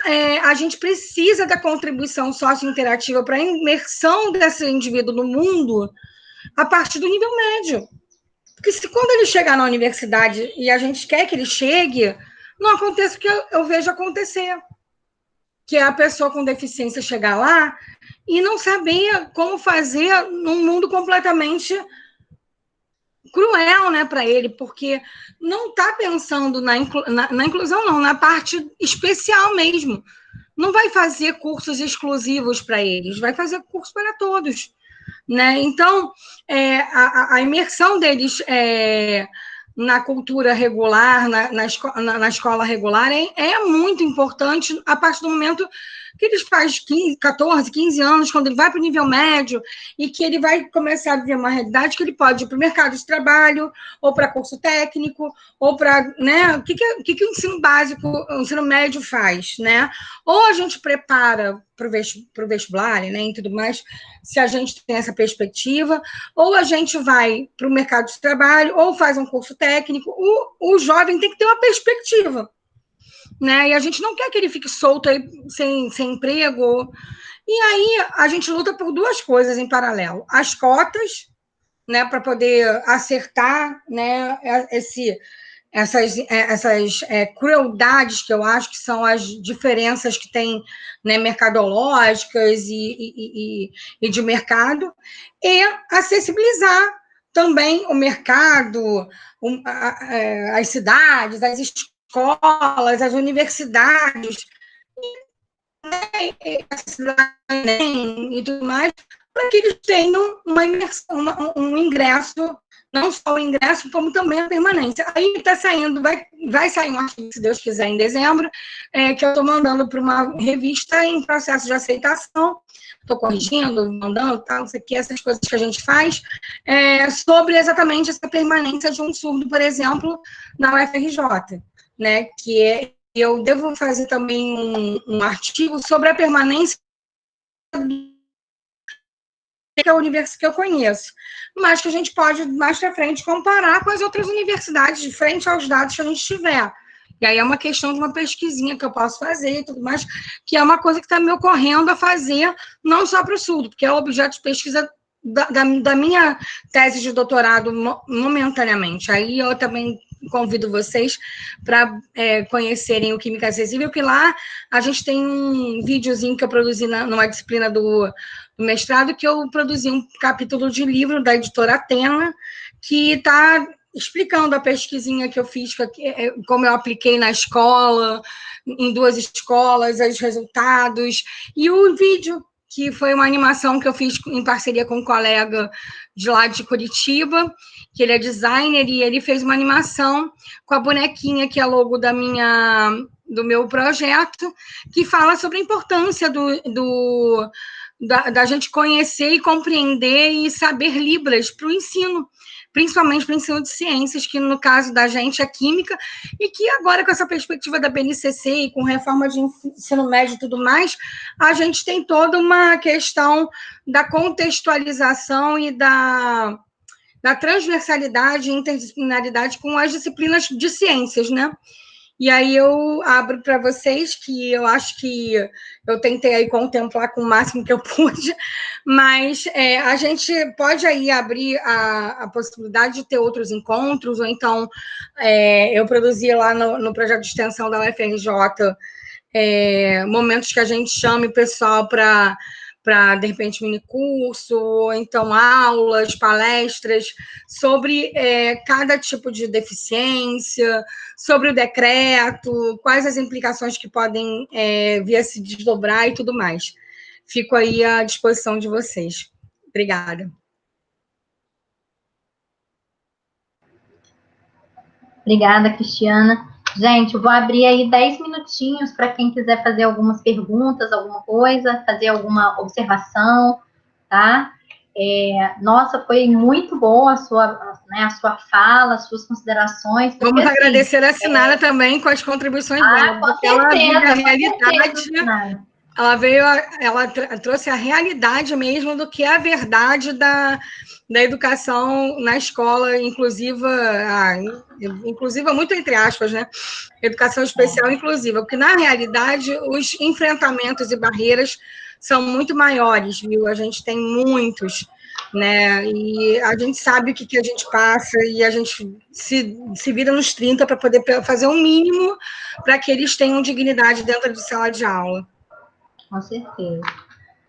a gente precisa da contribuição sociointerativa para a imersão desse indivíduo no mundo a partir do nível médio. Porque quando ele chegar na universidade e a gente quer que ele chegue, não aconteça o que eu vejo acontecer, que é a pessoa com deficiência chegar lá e não saber como fazer num mundo completamente cruel, né, para ele, porque não está pensando na inclusão, não, na parte especial mesmo. Não vai fazer cursos exclusivos para eles, vai fazer curso para todos, né? Então, a imersão deles na cultura regular, na escola regular, é muito importante a partir do momento que ele faz 14, 15 anos, quando ele vai para o nível médio, e que ele vai começar a viver uma realidade que ele pode ir para o mercado de trabalho, ou para curso técnico, ou para, né, o que o ensino básico, o ensino médio faz, né? Ou a gente prepara para o vestibular, né, e tudo mais, se a gente tem essa perspectiva, ou a gente vai para o mercado de trabalho, ou faz um curso técnico. O jovem tem que ter uma perspectiva, né? E a gente não quer que ele fique solto aí, sem emprego. E aí a gente luta por duas coisas em paralelo: as cotas, né, para poder acertar, né, essas crueldades que eu acho que são as diferenças que tem, né, mercadológicas e de mercado, e acessibilizar também o mercado, as cidades, as escolas, as universidades, e tudo mais, para que eles tenham uma imersão, um ingresso, não só o ingresso, como também a permanência. Aí está saindo, vai sair um artigo, se Deus quiser, em dezembro, que eu estou mandando para uma revista em processo de aceitação, estou corrigindo, mandando, tal, não sei o que, essas coisas que a gente faz, sobre exatamente essa permanência de um surdo, por exemplo, na UFRJ, né, eu devo fazer também um artigo sobre a permanência que é a universidade que eu conheço, mas que a gente pode, mais para frente, comparar com as outras universidades, de frente aos dados que a gente tiver. E aí é uma questão de uma pesquisinha que eu posso fazer e tudo mais, que é uma coisa que está me ocorrendo a fazer, não só para o surdo, porque é o objeto de pesquisa da minha tese de doutorado momentaneamente. Aí eu também convido vocês para conhecerem o Química Acessível, que lá a gente tem um videozinho que eu produzi numa disciplina do mestrado, que eu produzi um capítulo de livro da editora Atena, que está explicando a pesquisinha que eu fiz, como eu apliquei na escola, em 2 escolas, os resultados, e o vídeo, que foi uma animação que eu fiz em parceria com um colega de lá de Curitiba, que ele é designer, e ele fez uma animação com a bonequinha, que é logo do meu projeto, que fala sobre a importância da gente conhecer e compreender e saber Libras para o ensino, principalmente para o ensino de ciências, que no caso da gente é química, e que agora com essa perspectiva da BNCC e com reforma de ensino médio e tudo mais, a gente tem toda uma questão da contextualização e da transversalidade e interdisciplinaridade com as disciplinas de ciências, né? E aí eu abro para vocês, que eu acho que eu tentei aí contemplar com o máximo que eu pude, mas a gente pode aí abrir a possibilidade de ter outros encontros, ou então eu produzi lá no projeto de extensão da UFRJ momentos que a gente chame o pessoal para, de repente, minicurso, ou então aulas, palestras, sobre cada tipo de deficiência, sobre o decreto, quais as implicações que podem vir a se desdobrar e tudo mais. Fico aí à disposição de vocês. Obrigada. Obrigada, Cristiana. Gente, eu vou abrir aí 10 minutinhos para quem quiser fazer algumas perguntas, alguma coisa, fazer alguma observação, tá? Nossa, foi muito boa a sua fala, as suas considerações. Porque, vamos agradecer a Sinara também com as contribuições dela, porque ela vive a realidade. Ela trouxe a realidade mesmo do que é a verdade da educação na escola inclusiva, inclusiva muito entre aspas, né? Educação especial inclusiva, porque na realidade os enfrentamentos e barreiras são muito maiores, viu? A gente tem muitos, né? E a gente sabe o que a gente passa e a gente se vira nos 30 para poder fazer o mínimo para que eles tenham dignidade dentro de sala de aula. Com certeza.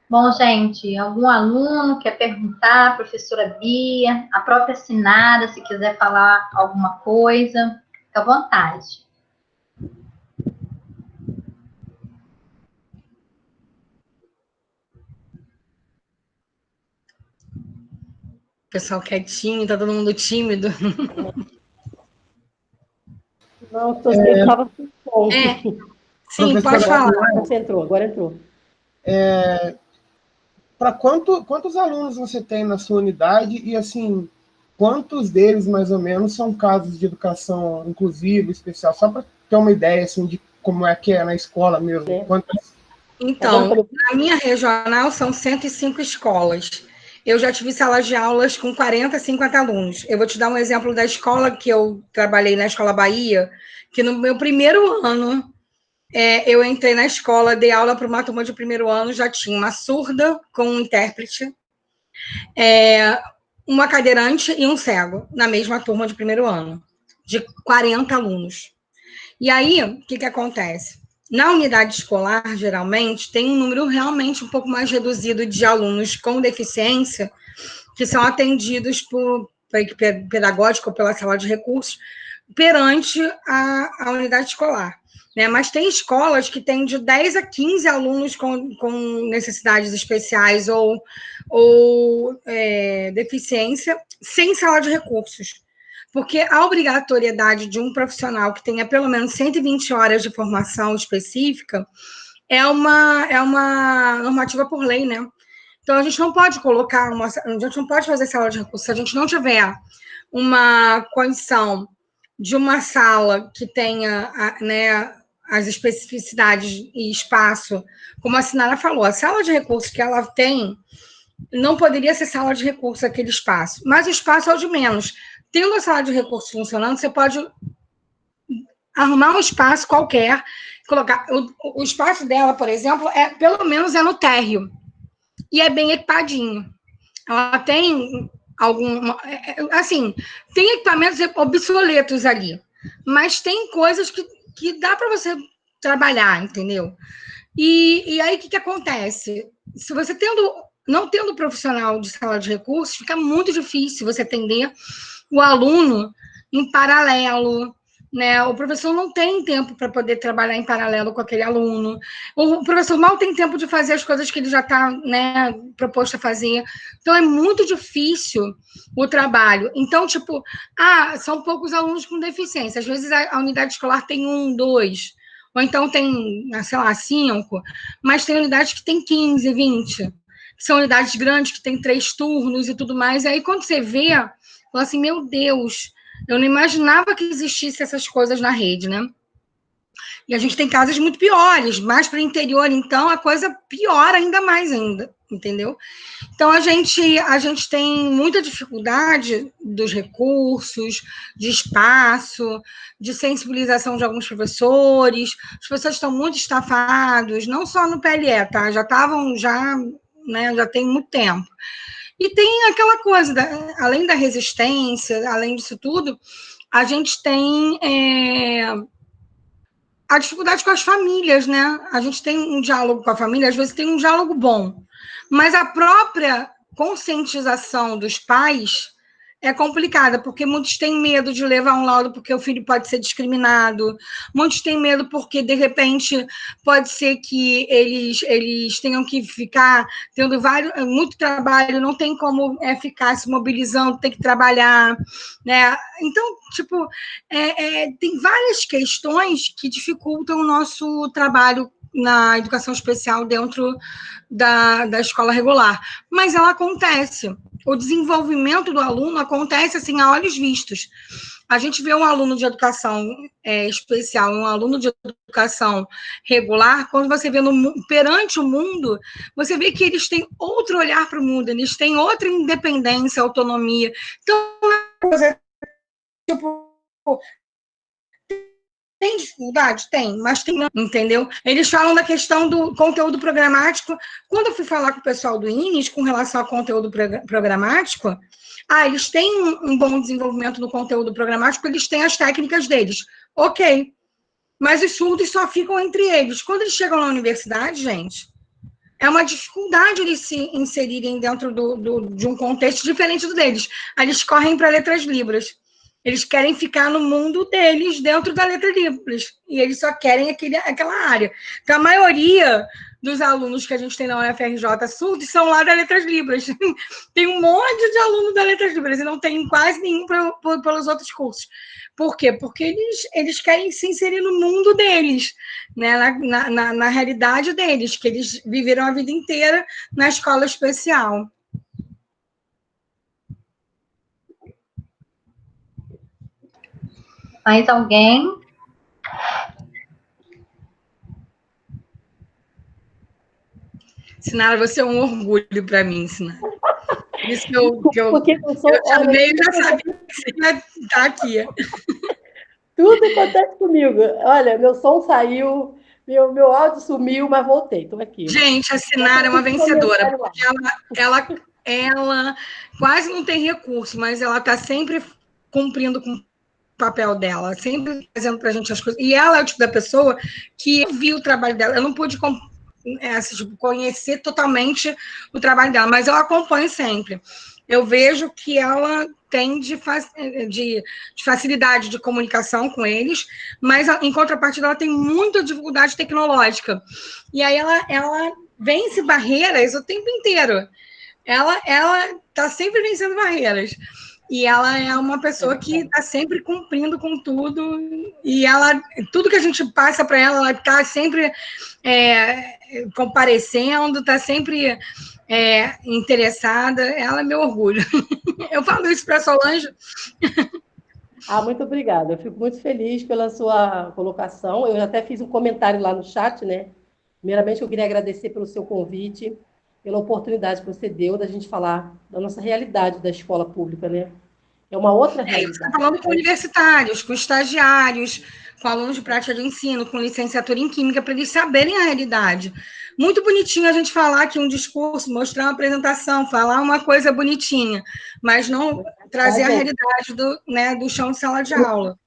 Bom, gente, algum aluno quer perguntar, professora Bia, a própria Sinara, se quiser falar alguma coisa, fica à vontade. Pessoal quietinho, tá todo mundo tímido. Não, eu estava com fome. Sim, pode falar. Agora entrou. Para quantos alunos você tem na sua unidade e, assim, quantos deles, mais ou menos, são casos de educação inclusiva, especial? Só para ter uma ideia, assim, de como é que é na escola mesmo. Então, na minha regional são 105 escolas. Eu já tive salas de aulas com 40, 50 alunos. Eu vou te dar um exemplo da escola que eu trabalhei, na Escola Bahia, que no meu primeiro ano, eu entrei na escola, dei aula para uma turma de primeiro ano, já tinha uma surda com um intérprete, uma cadeirante e um cego, na mesma turma de primeiro ano, de 40 alunos. E aí, o que acontece? Na unidade escolar, geralmente, tem um número realmente um pouco mais reduzido de alunos com deficiência que são atendidos pela equipe pedagógica ou pela sala de recursos perante a unidade escolar. Né? Mas tem escolas que têm de 10 a 15 alunos com necessidades especiais ou deficiência sem sala de recursos. Porque a obrigatoriedade de um profissional que tenha pelo menos 120 horas de formação específica é uma normativa por lei, né? Então, a gente não pode a gente não pode fazer sala de recursos se a gente não tiver uma condição de uma sala que tenha, né, as especificidades e espaço, como a Sinara falou, a sala de recursos que ela tem não poderia ser sala de recursos aquele espaço, mas o espaço é o de menos. Tendo a sala de recursos funcionando, você pode arrumar um espaço qualquer, colocar. O espaço dela, por exemplo, pelo menos é no térreo. E é bem equipadinho. Ela tem assim, tem equipamentos obsoletos ali, mas tem coisas que dá para você trabalhar, entendeu? E aí, o que acontece? Se você não tendo profissional de sala de recursos, fica muito difícil você atender o aluno em paralelo, né? O professor não tem tempo para poder trabalhar em paralelo com aquele aluno. O professor mal tem tempo de fazer as coisas que ele já está, né, proposto a fazer. Então, é muito difícil o trabalho. Então, tipo, são poucos alunos com deficiência. Às vezes, a unidade escolar tem 1, 2, ou então tem, sei lá, 5, mas tem unidades que tem 15, 20. São unidades grandes que tem 3 turnos e tudo mais. E aí, quando você vê, fala assim, meu Deus, eu não imaginava que existisse essas coisas na rede, né? E a gente tem casas muito piores, mais para o interior, então a coisa piora ainda mais ainda, entendeu? Então a gente tem muita dificuldade dos recursos, de espaço, de sensibilização de alguns professores. Os professores estão muito estafados, não só no PLE, tá? Já estavam, né, já tem muito tempo. E tem aquela coisa, além da resistência, além disso tudo, a gente tem a dificuldade com as famílias, né? A gente tem um diálogo com a família, às vezes tem um diálogo bom, mas a própria conscientização dos pais é complicada, porque muitos têm medo de levar um laudo porque o filho pode ser discriminado, muitos têm medo porque, de repente, pode ser que eles tenham que ficar tendo muito trabalho, não tem como ficar se mobilizando, tem que trabalhar, né? Então, tipo, tem várias questões que dificultam o nosso trabalho na educação especial dentro da escola regular, mas ela acontece. O desenvolvimento do aluno acontece assim a olhos vistos. A gente vê um aluno de educação especial, um aluno de educação regular, quando você vê perante o mundo, você vê que eles têm outro olhar para o mundo, eles têm outra independência, autonomia. Então, tipo, tem dificuldade? Tem, mas tem, entendeu? Eles falam da questão do conteúdo programático. Quando eu fui falar com o pessoal do INES com relação ao conteúdo programático, eles têm um bom desenvolvimento no conteúdo programático, eles têm as técnicas deles. Ok. Mas os surdos só ficam entre eles. Quando eles chegam na universidade, gente, é uma dificuldade eles se inserirem dentro de um contexto diferente do deles. Aí eles correm para letras libras. Eles querem ficar no mundo deles, dentro da letra Libras. E eles só querem aquela área. Então, a maioria dos alunos que a gente tem na UFRJ surdos são lá da Letras Libras. Tem um monte de aluno da Letras Libras e não tem quase nenhum pelos outros cursos. Por quê? Porque eles querem se inserir no mundo deles, né? na realidade deles, que eles viveram a vida inteira na escola especial. Mais alguém? Sinara, você é um orgulho para mim, Sinara. Isso que eu chamei, já sabia que você ia estar aqui. Tudo acontece comigo. Olha, meu som saiu, meu áudio sumiu, mas voltei. Estou aqui. Gente, a Sinara é uma vencedora, porque ela quase não tem recurso, mas ela está sempre cumprindo com o papel dela, sempre fazendo para a gente as coisas. E ela é o tipo da pessoa que viu o trabalho dela. Eu não pude conhecer totalmente o trabalho dela, mas eu acompanho sempre. Eu vejo que ela tem de facilidade de comunicação com eles, mas, em contrapartida, ela tem muita dificuldade tecnológica. E aí ela vence barreiras o tempo inteiro. Ela está sempre vencendo barreiras. E ela é uma pessoa que está sempre cumprindo com tudo. E tudo que a gente passa para ela está sempre comparecendo, está sempre interessada. Ela é meu orgulho. Eu falo isso para a Solange. Muito obrigada. Eu fico muito feliz pela sua colocação. Eu até fiz um comentário lá no chat, né? Primeiramente, eu queria agradecer pelo seu convite, pela oportunidade que você deu da gente falar da nossa realidade da escola pública, né? É uma outra realidade. Você está falando com universitários, com estagiários, com alunos de prática de ensino, com licenciatura em Química, para eles saberem a realidade. Muito bonitinho a gente falar aqui um discurso, mostrar uma apresentação, falar uma coisa bonitinha, mas não trazer a realidade do chão de sala de aula.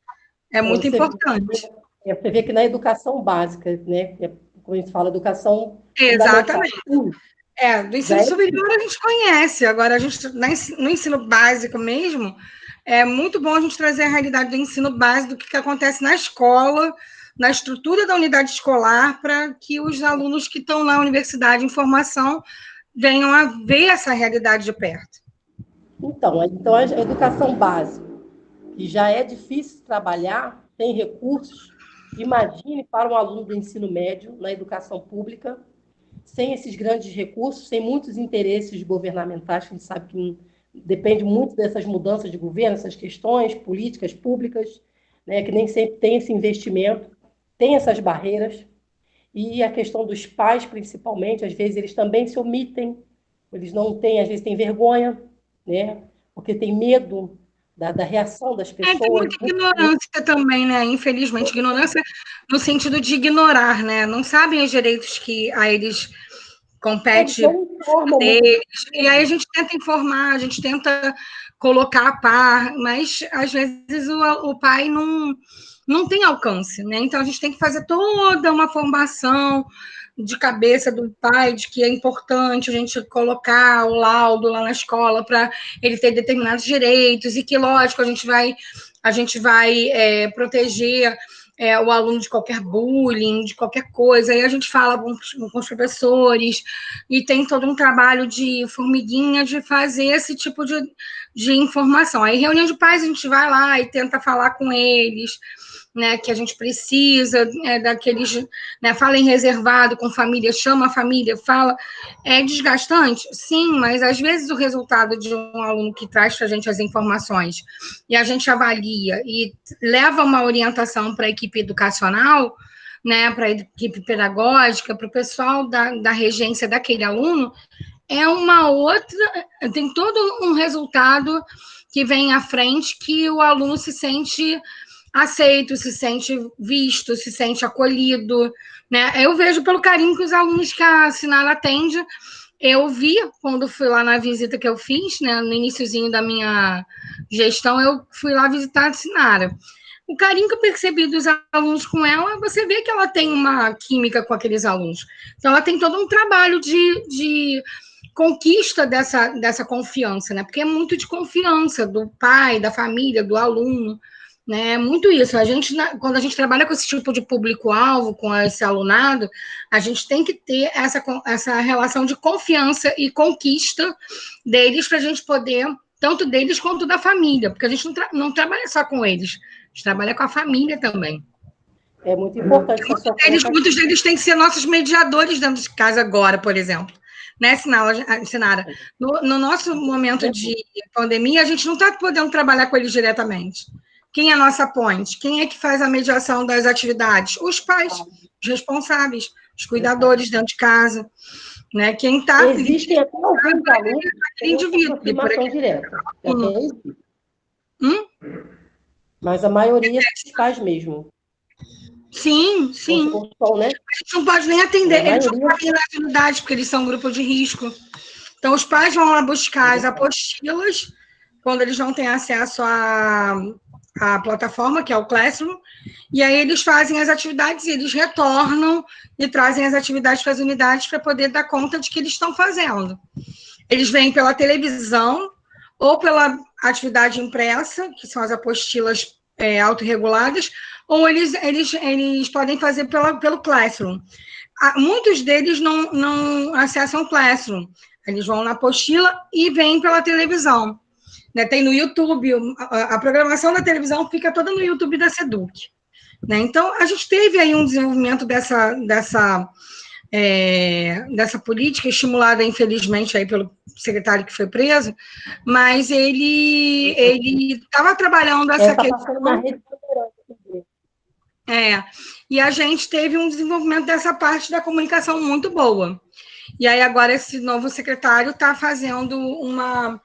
É muito importante. Você vê que na educação básica, né? Quando a gente fala educação... Exatamente. Do ensino superior a gente conhece, agora a gente, no ensino básico mesmo, é muito bom a gente trazer a realidade do ensino básico, do que acontece na escola, na estrutura da unidade escolar, para que os alunos que estão na universidade em formação venham a ver essa realidade de perto. Então a educação básica, que já é difícil trabalhar, tem recursos, imagine para um aluno do ensino médio, na educação pública, sem esses grandes recursos, sem muitos interesses governamentais, que a gente sabe que depende muito dessas mudanças de governo, essas questões políticas públicas, né, que nem sempre tem esse investimento, tem essas barreiras, e a questão dos pais, principalmente, às vezes eles também se omitem, eles não têm, às vezes têm vergonha, né, porque tem medo da reação das pessoas. Tem muita ignorância também, né? Infelizmente, ignorância no sentido de ignorar, né? Não sabem os direitos que a eles compete deles. E aí a gente tenta informar, a gente tenta colocar a par, mas às vezes o pai não tem alcance, né? Então a gente tem que fazer toda uma formação de cabeça do pai, de que é importante a gente colocar o laudo lá na escola para ele ter determinados direitos, e que, lógico, a gente vai proteger o aluno de qualquer bullying, de qualquer coisa. Aí a gente fala com os professores, e tem todo um trabalho de formiguinha de fazer esse tipo de informação. Aí, reunião de pais, a gente vai lá e tenta falar com eles, né, que a gente precisa daqueles, né, fala em reservado com família, chama a família, fala. É desgastante? Sim, mas às vezes o resultado de um aluno que traz para a gente as informações e a gente avalia e leva uma orientação para a equipe educacional, né, para a equipe pedagógica, para o pessoal da regência daquele aluno, é uma outra, tem todo um resultado que vem à frente, que o aluno se sente aceito, se sente visto, se sente acolhido, né? Eu vejo pelo carinho que os alunos que a Sinara atende, eu vi quando fui lá na visita que eu fiz, né, no iniciozinho da minha gestão, eu fui lá visitar a Sinara. O carinho que eu percebi dos alunos com ela, você vê que ela tem uma química com aqueles alunos. Então, ela tem todo um trabalho de conquista dessa confiança, né? Porque é muito de confiança do pai, da família, do aluno, né? É muito isso. Quando a gente trabalha com esse tipo de público-alvo, com esse alunado, a gente tem que ter essa relação de confiança e conquista deles para a gente poder, tanto deles quanto da família, porque a gente não trabalha só com eles, a gente trabalha com a família também. É muito importante. Muitos deles têm que ser nossos mediadores dentro de casa agora, por exemplo. Né, Sinara? No nosso momento de pandemia, a gente não está podendo trabalhar com eles diretamente. Quem é a nossa ponte? Quem é que faz a mediação das atividades? Os pais, os responsáveis, os cuidadores dentro de casa. Né? Quem está... Existem até alguns alunos que têm aproximação direta. Mas a maioria dos pais mesmo. Sim. A gente não pode nem atender, eles não podem ir na atividade, porque eles são grupo de risco. Então, os pais vão lá buscar as apostilas, quando eles não têm acesso à plataforma, que é o Classroom, e aí eles fazem as atividades e eles retornam e trazem as atividades para as unidades para poder dar conta de que eles estão fazendo. Eles vêm pela televisão ou pela atividade impressa, que são as apostilas autorreguladas, ou eles podem fazer pelo Classroom. Muitos deles não acessam o Classroom, eles vão na apostila e vêm pela televisão. Né? Tem no YouTube, a programação da televisão fica toda no YouTube da SEDUC. Né? Então, a gente teve aí um desenvolvimento dessa política, estimulada, infelizmente, aí pelo secretário que foi preso, mas ele estava trabalhando essa questão. E a gente teve um desenvolvimento dessa parte da comunicação muito boa. E aí, agora, esse novo secretário está fazendo uma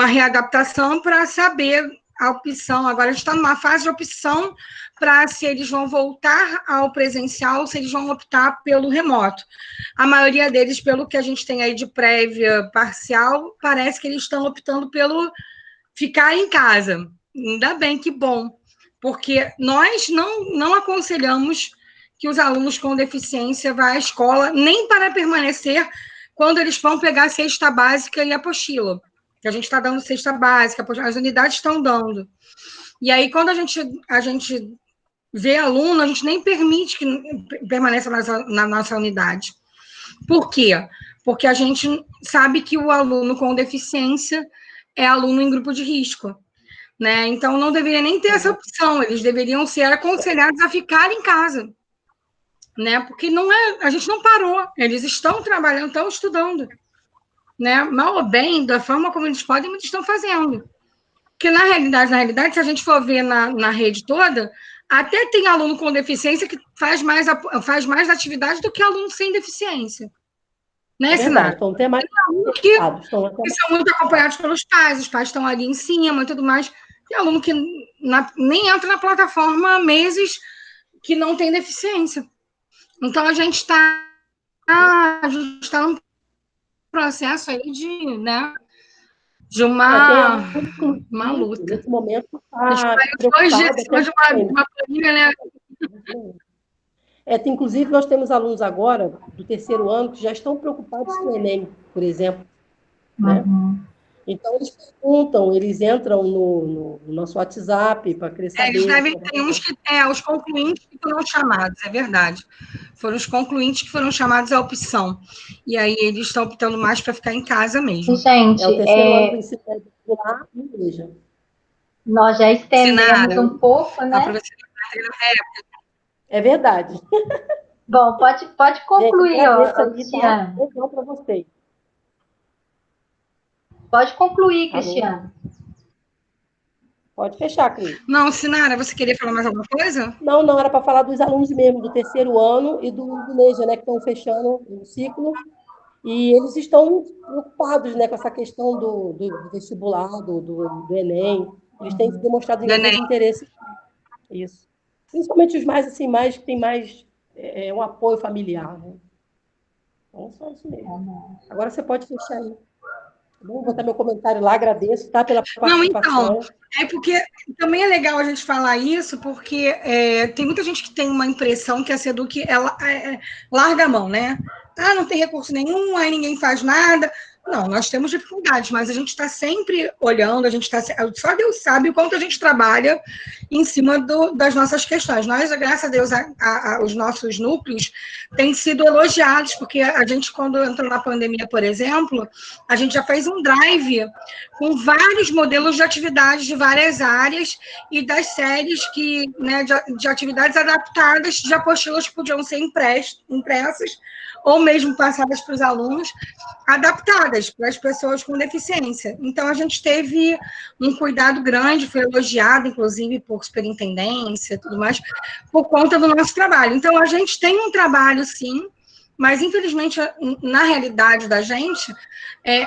readaptação para saber a opção. Agora, a gente está numa fase de opção para se eles vão voltar ao presencial ou se eles vão optar pelo remoto. A maioria deles, pelo que a gente tem aí de prévia parcial, parece que eles estão optando pelo ficar em casa. Ainda bem, que bom, porque nós não aconselhamos que os alunos com deficiência vá à escola, nem para permanecer quando eles vão pegar a cesta básica e a apostila, que a gente está dando cesta básica, as unidades estão dando. E aí, quando a gente vê aluno, a gente nem permite que permaneça na nossa unidade. Por quê? Porque a gente sabe que o aluno com deficiência é aluno em grupo de risco. Né? Então, não deveria nem ter essa opção, eles deveriam ser aconselhados a ficar em casa. Né? Porque a gente não parou, eles estão trabalhando, estão estudando. Né? Mal ou bem, da forma como eles podem, eles estão fazendo. Porque, na realidade, se a gente for ver na rede toda, até tem aluno com deficiência que faz mais atividade do que aluno sem deficiência. Né, Sinara? Então, tem mais aluno que são muito acompanhados pelos pais, os pais estão ali em cima e tudo mais. Tem aluno que nem entra na plataforma há meses que não tem deficiência. Então, a gente está num processo aí de uma luta. Nesse momento, depois de uma planilha, né? Inclusive, nós temos alunos agora, do terceiro ano, que já estão preocupados com o Enem, por exemplo. Né? Então, eles perguntam, eles entram no nosso WhatsApp para querer saber. Eles devem ter uns que os concluintes que foram chamados, é verdade. Foram os concluintes que foram chamados à opção. E aí eles estão optando mais para ficar em casa mesmo. Gente, o terceiro ano do ensino médio lá e igreja. Nós já estendemos um pouco, né? É verdade. Bom, pode concluir, Cristiane. Vou para vocês. Pode concluir, Cristiane. Pode fechar, Cris. Não, Sinara, você queria falar mais alguma coisa? Não, era para falar dos alunos mesmo, do terceiro ano e do Neja, né, que estão fechando o ciclo. E eles estão preocupados, né, com essa questão do vestibular, do Enem. Eles têm demonstrado interesse. Isso. Principalmente os mais que têm mais um apoio familiar. Né? Então, só isso mesmo. Agora você pode fechar aí. Vou botar meu comentário lá, agradeço, tá? Pela participação. Não, então, porque também é legal a gente falar isso, porque tem muita gente que tem uma impressão que a SEDUC ela larga a mão, né? Não tem recurso nenhum, aí ninguém faz nada. Não, nós temos dificuldades, mas a gente está sempre olhando, só Deus sabe o quanto a gente trabalha em cima das nossas questões. Nós, graças a Deus, os nossos núcleos têm sido elogiados, porque a gente, quando entrou na pandemia, por exemplo, a gente já fez um drive com vários modelos de atividades de várias áreas e das séries né, de atividades adaptadas de apostilas que podiam ser impressas ou mesmo passadas para os alunos, adaptadas para as pessoas com deficiência. Então, a gente teve um cuidado grande, foi elogiado, inclusive, por superintendência e tudo mais, por conta do nosso trabalho. Então, a gente tem um trabalho, sim, mas, infelizmente, na realidade da gente,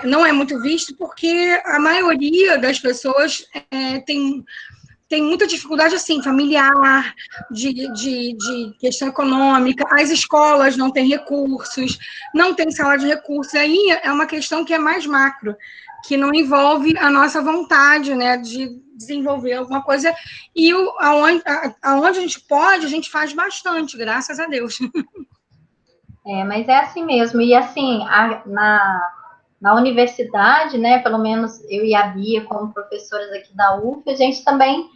não é muito visto, porque a maioria das pessoas tem muita dificuldade, assim, familiar, de questão econômica, as escolas não têm recursos, não tem sala de recursos, aí é uma questão que é mais macro, que não envolve a nossa vontade, né, de desenvolver alguma coisa, e aonde a gente pode, a gente faz bastante, graças a Deus. Mas é assim mesmo, e assim, na universidade, né, pelo menos eu e a Bia, como professoras aqui da UF, a gente também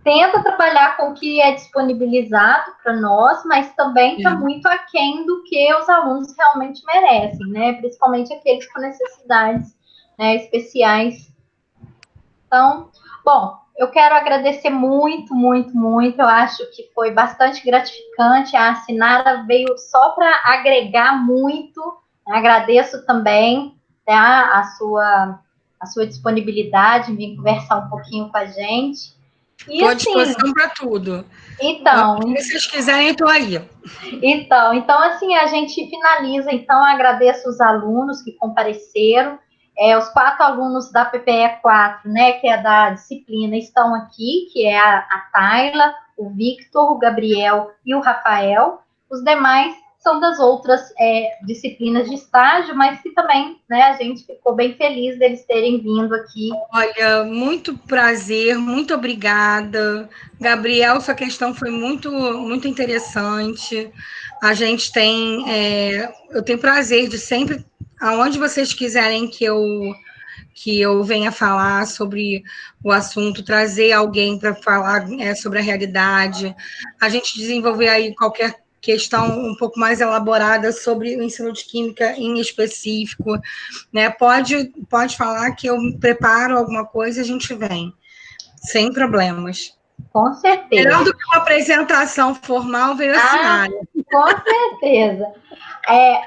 tenta trabalhar com o que é disponibilizado para nós, mas também está muito aquém do que os alunos realmente merecem, né? Principalmente aqueles com necessidades, né, especiais. Então, bom, eu quero agradecer muito, muito, muito. Eu acho que foi bastante gratificante. A Sinara veio só para agregar muito. Agradeço também, tá, a sua disponibilidade em vir conversar um pouquinho com a gente. Estou à disposição para tudo. Então, se vocês quiserem, estou aí. Então, assim, a gente finaliza. Então, agradeço os alunos que compareceram. Os 4 alunos da PPE 4, né, que é da disciplina, estão aqui, que é a Tayla, o Victor, o Gabriel e o Rafael. Os demais são das outras disciplinas de estágio, mas que também, né, a gente ficou bem feliz deles terem vindo aqui. Olha, muito prazer, muito obrigada. Gabriel, sua questão foi muito, muito interessante. A gente tem, eu tenho prazer de sempre, aonde vocês quiserem que eu venha falar sobre o assunto, trazer alguém para falar sobre a realidade, a gente desenvolver aí qualquer questão um pouco mais elaborada sobre o ensino de química em específico, né? Pode falar que eu preparo alguma coisa e a gente vem, sem problemas. Com certeza. Melhor do que uma apresentação formal, veio assinar. Com certeza.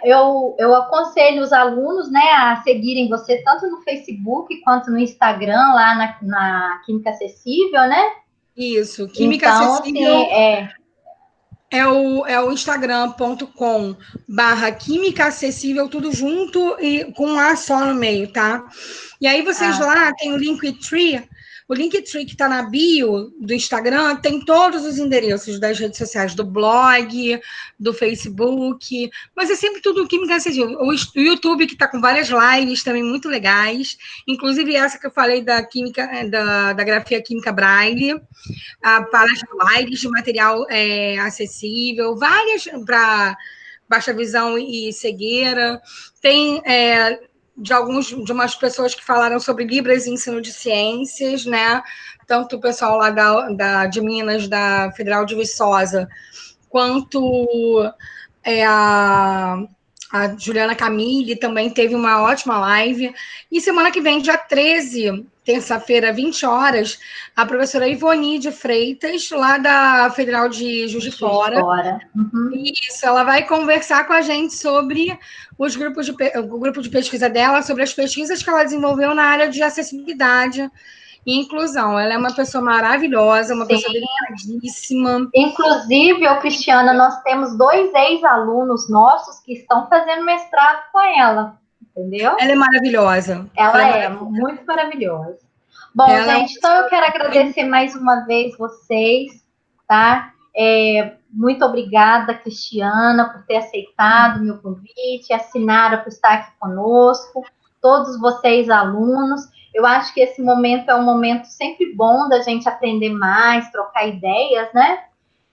Eu aconselho os alunos, né, a seguirem você tanto no Facebook quanto no Instagram, lá na Química Acessível, né? Isso, Química então, Acessível. Assim, é o instagram.com/química acessível, tudo junto e com um A só no meio, tá? E aí vocês lá tem o Linktree. O Linktree que está na bio do Instagram tem todos os endereços das redes sociais, do blog, do Facebook, mas é sempre tudo Química Acessível. O YouTube, que está com várias lives também muito legais, inclusive essa que eu falei da química, da grafia química Braille, para lives de material acessível, várias para baixa visão e cegueira. Tem de umas pessoas que falaram sobre Libras e ensino de ciências, né? Tanto o pessoal lá de Minas, da Federal de Viçosa, quanto a Juliana Camille também teve uma ótima live. E semana que vem, dia 13, terça-feira, 20 horas, a professora Ivoni de Freitas, lá da Federal de Juiz de Fora. Uhum. Isso, ela vai conversar com a gente sobre o grupo de pesquisa dela, sobre as pesquisas que ela desenvolveu na área de acessibilidade e inclusão. Ela é uma pessoa maravilhosa, uma pessoa dedicadíssima. Inclusive, Cristiana, nós temos 2 ex-alunos nossos que estão fazendo mestrado com ela, entendeu? Ela é maravilhosa. Ela é muito maravilhosa. Bom, gente, então eu quero agradecer mais uma vez vocês, tá? Muito obrigada, Cristiana, por ter aceitado o meu convite, a Sinara por estar aqui conosco, todos vocês, alunos. Eu acho que esse momento é um momento sempre bom da gente aprender mais, trocar ideias, né?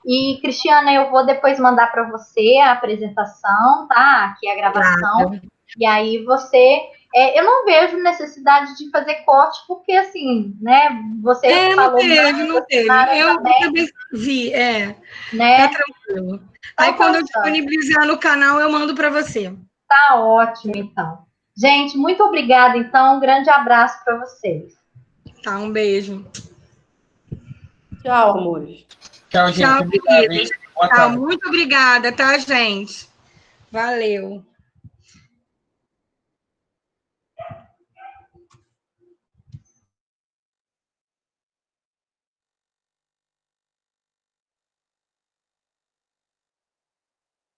E, Cristiana, eu vou depois mandar para você a apresentação, tá? Aqui a gravação. E aí você eu não vejo necessidade de fazer corte, porque, assim, né, você falou... Não teve. Eu também vi, né? Tá tranquilo. Aí, quando eu disponibilizar no canal, eu mando para você. Tá ótimo, então. Gente, muito obrigada, então. Um grande abraço para vocês. Tá, um beijo. Tchau, amores. Tchau, gente. Tchau, obrigado, queridos. Boa tarde. Muito obrigada, tá, gente? Valeu.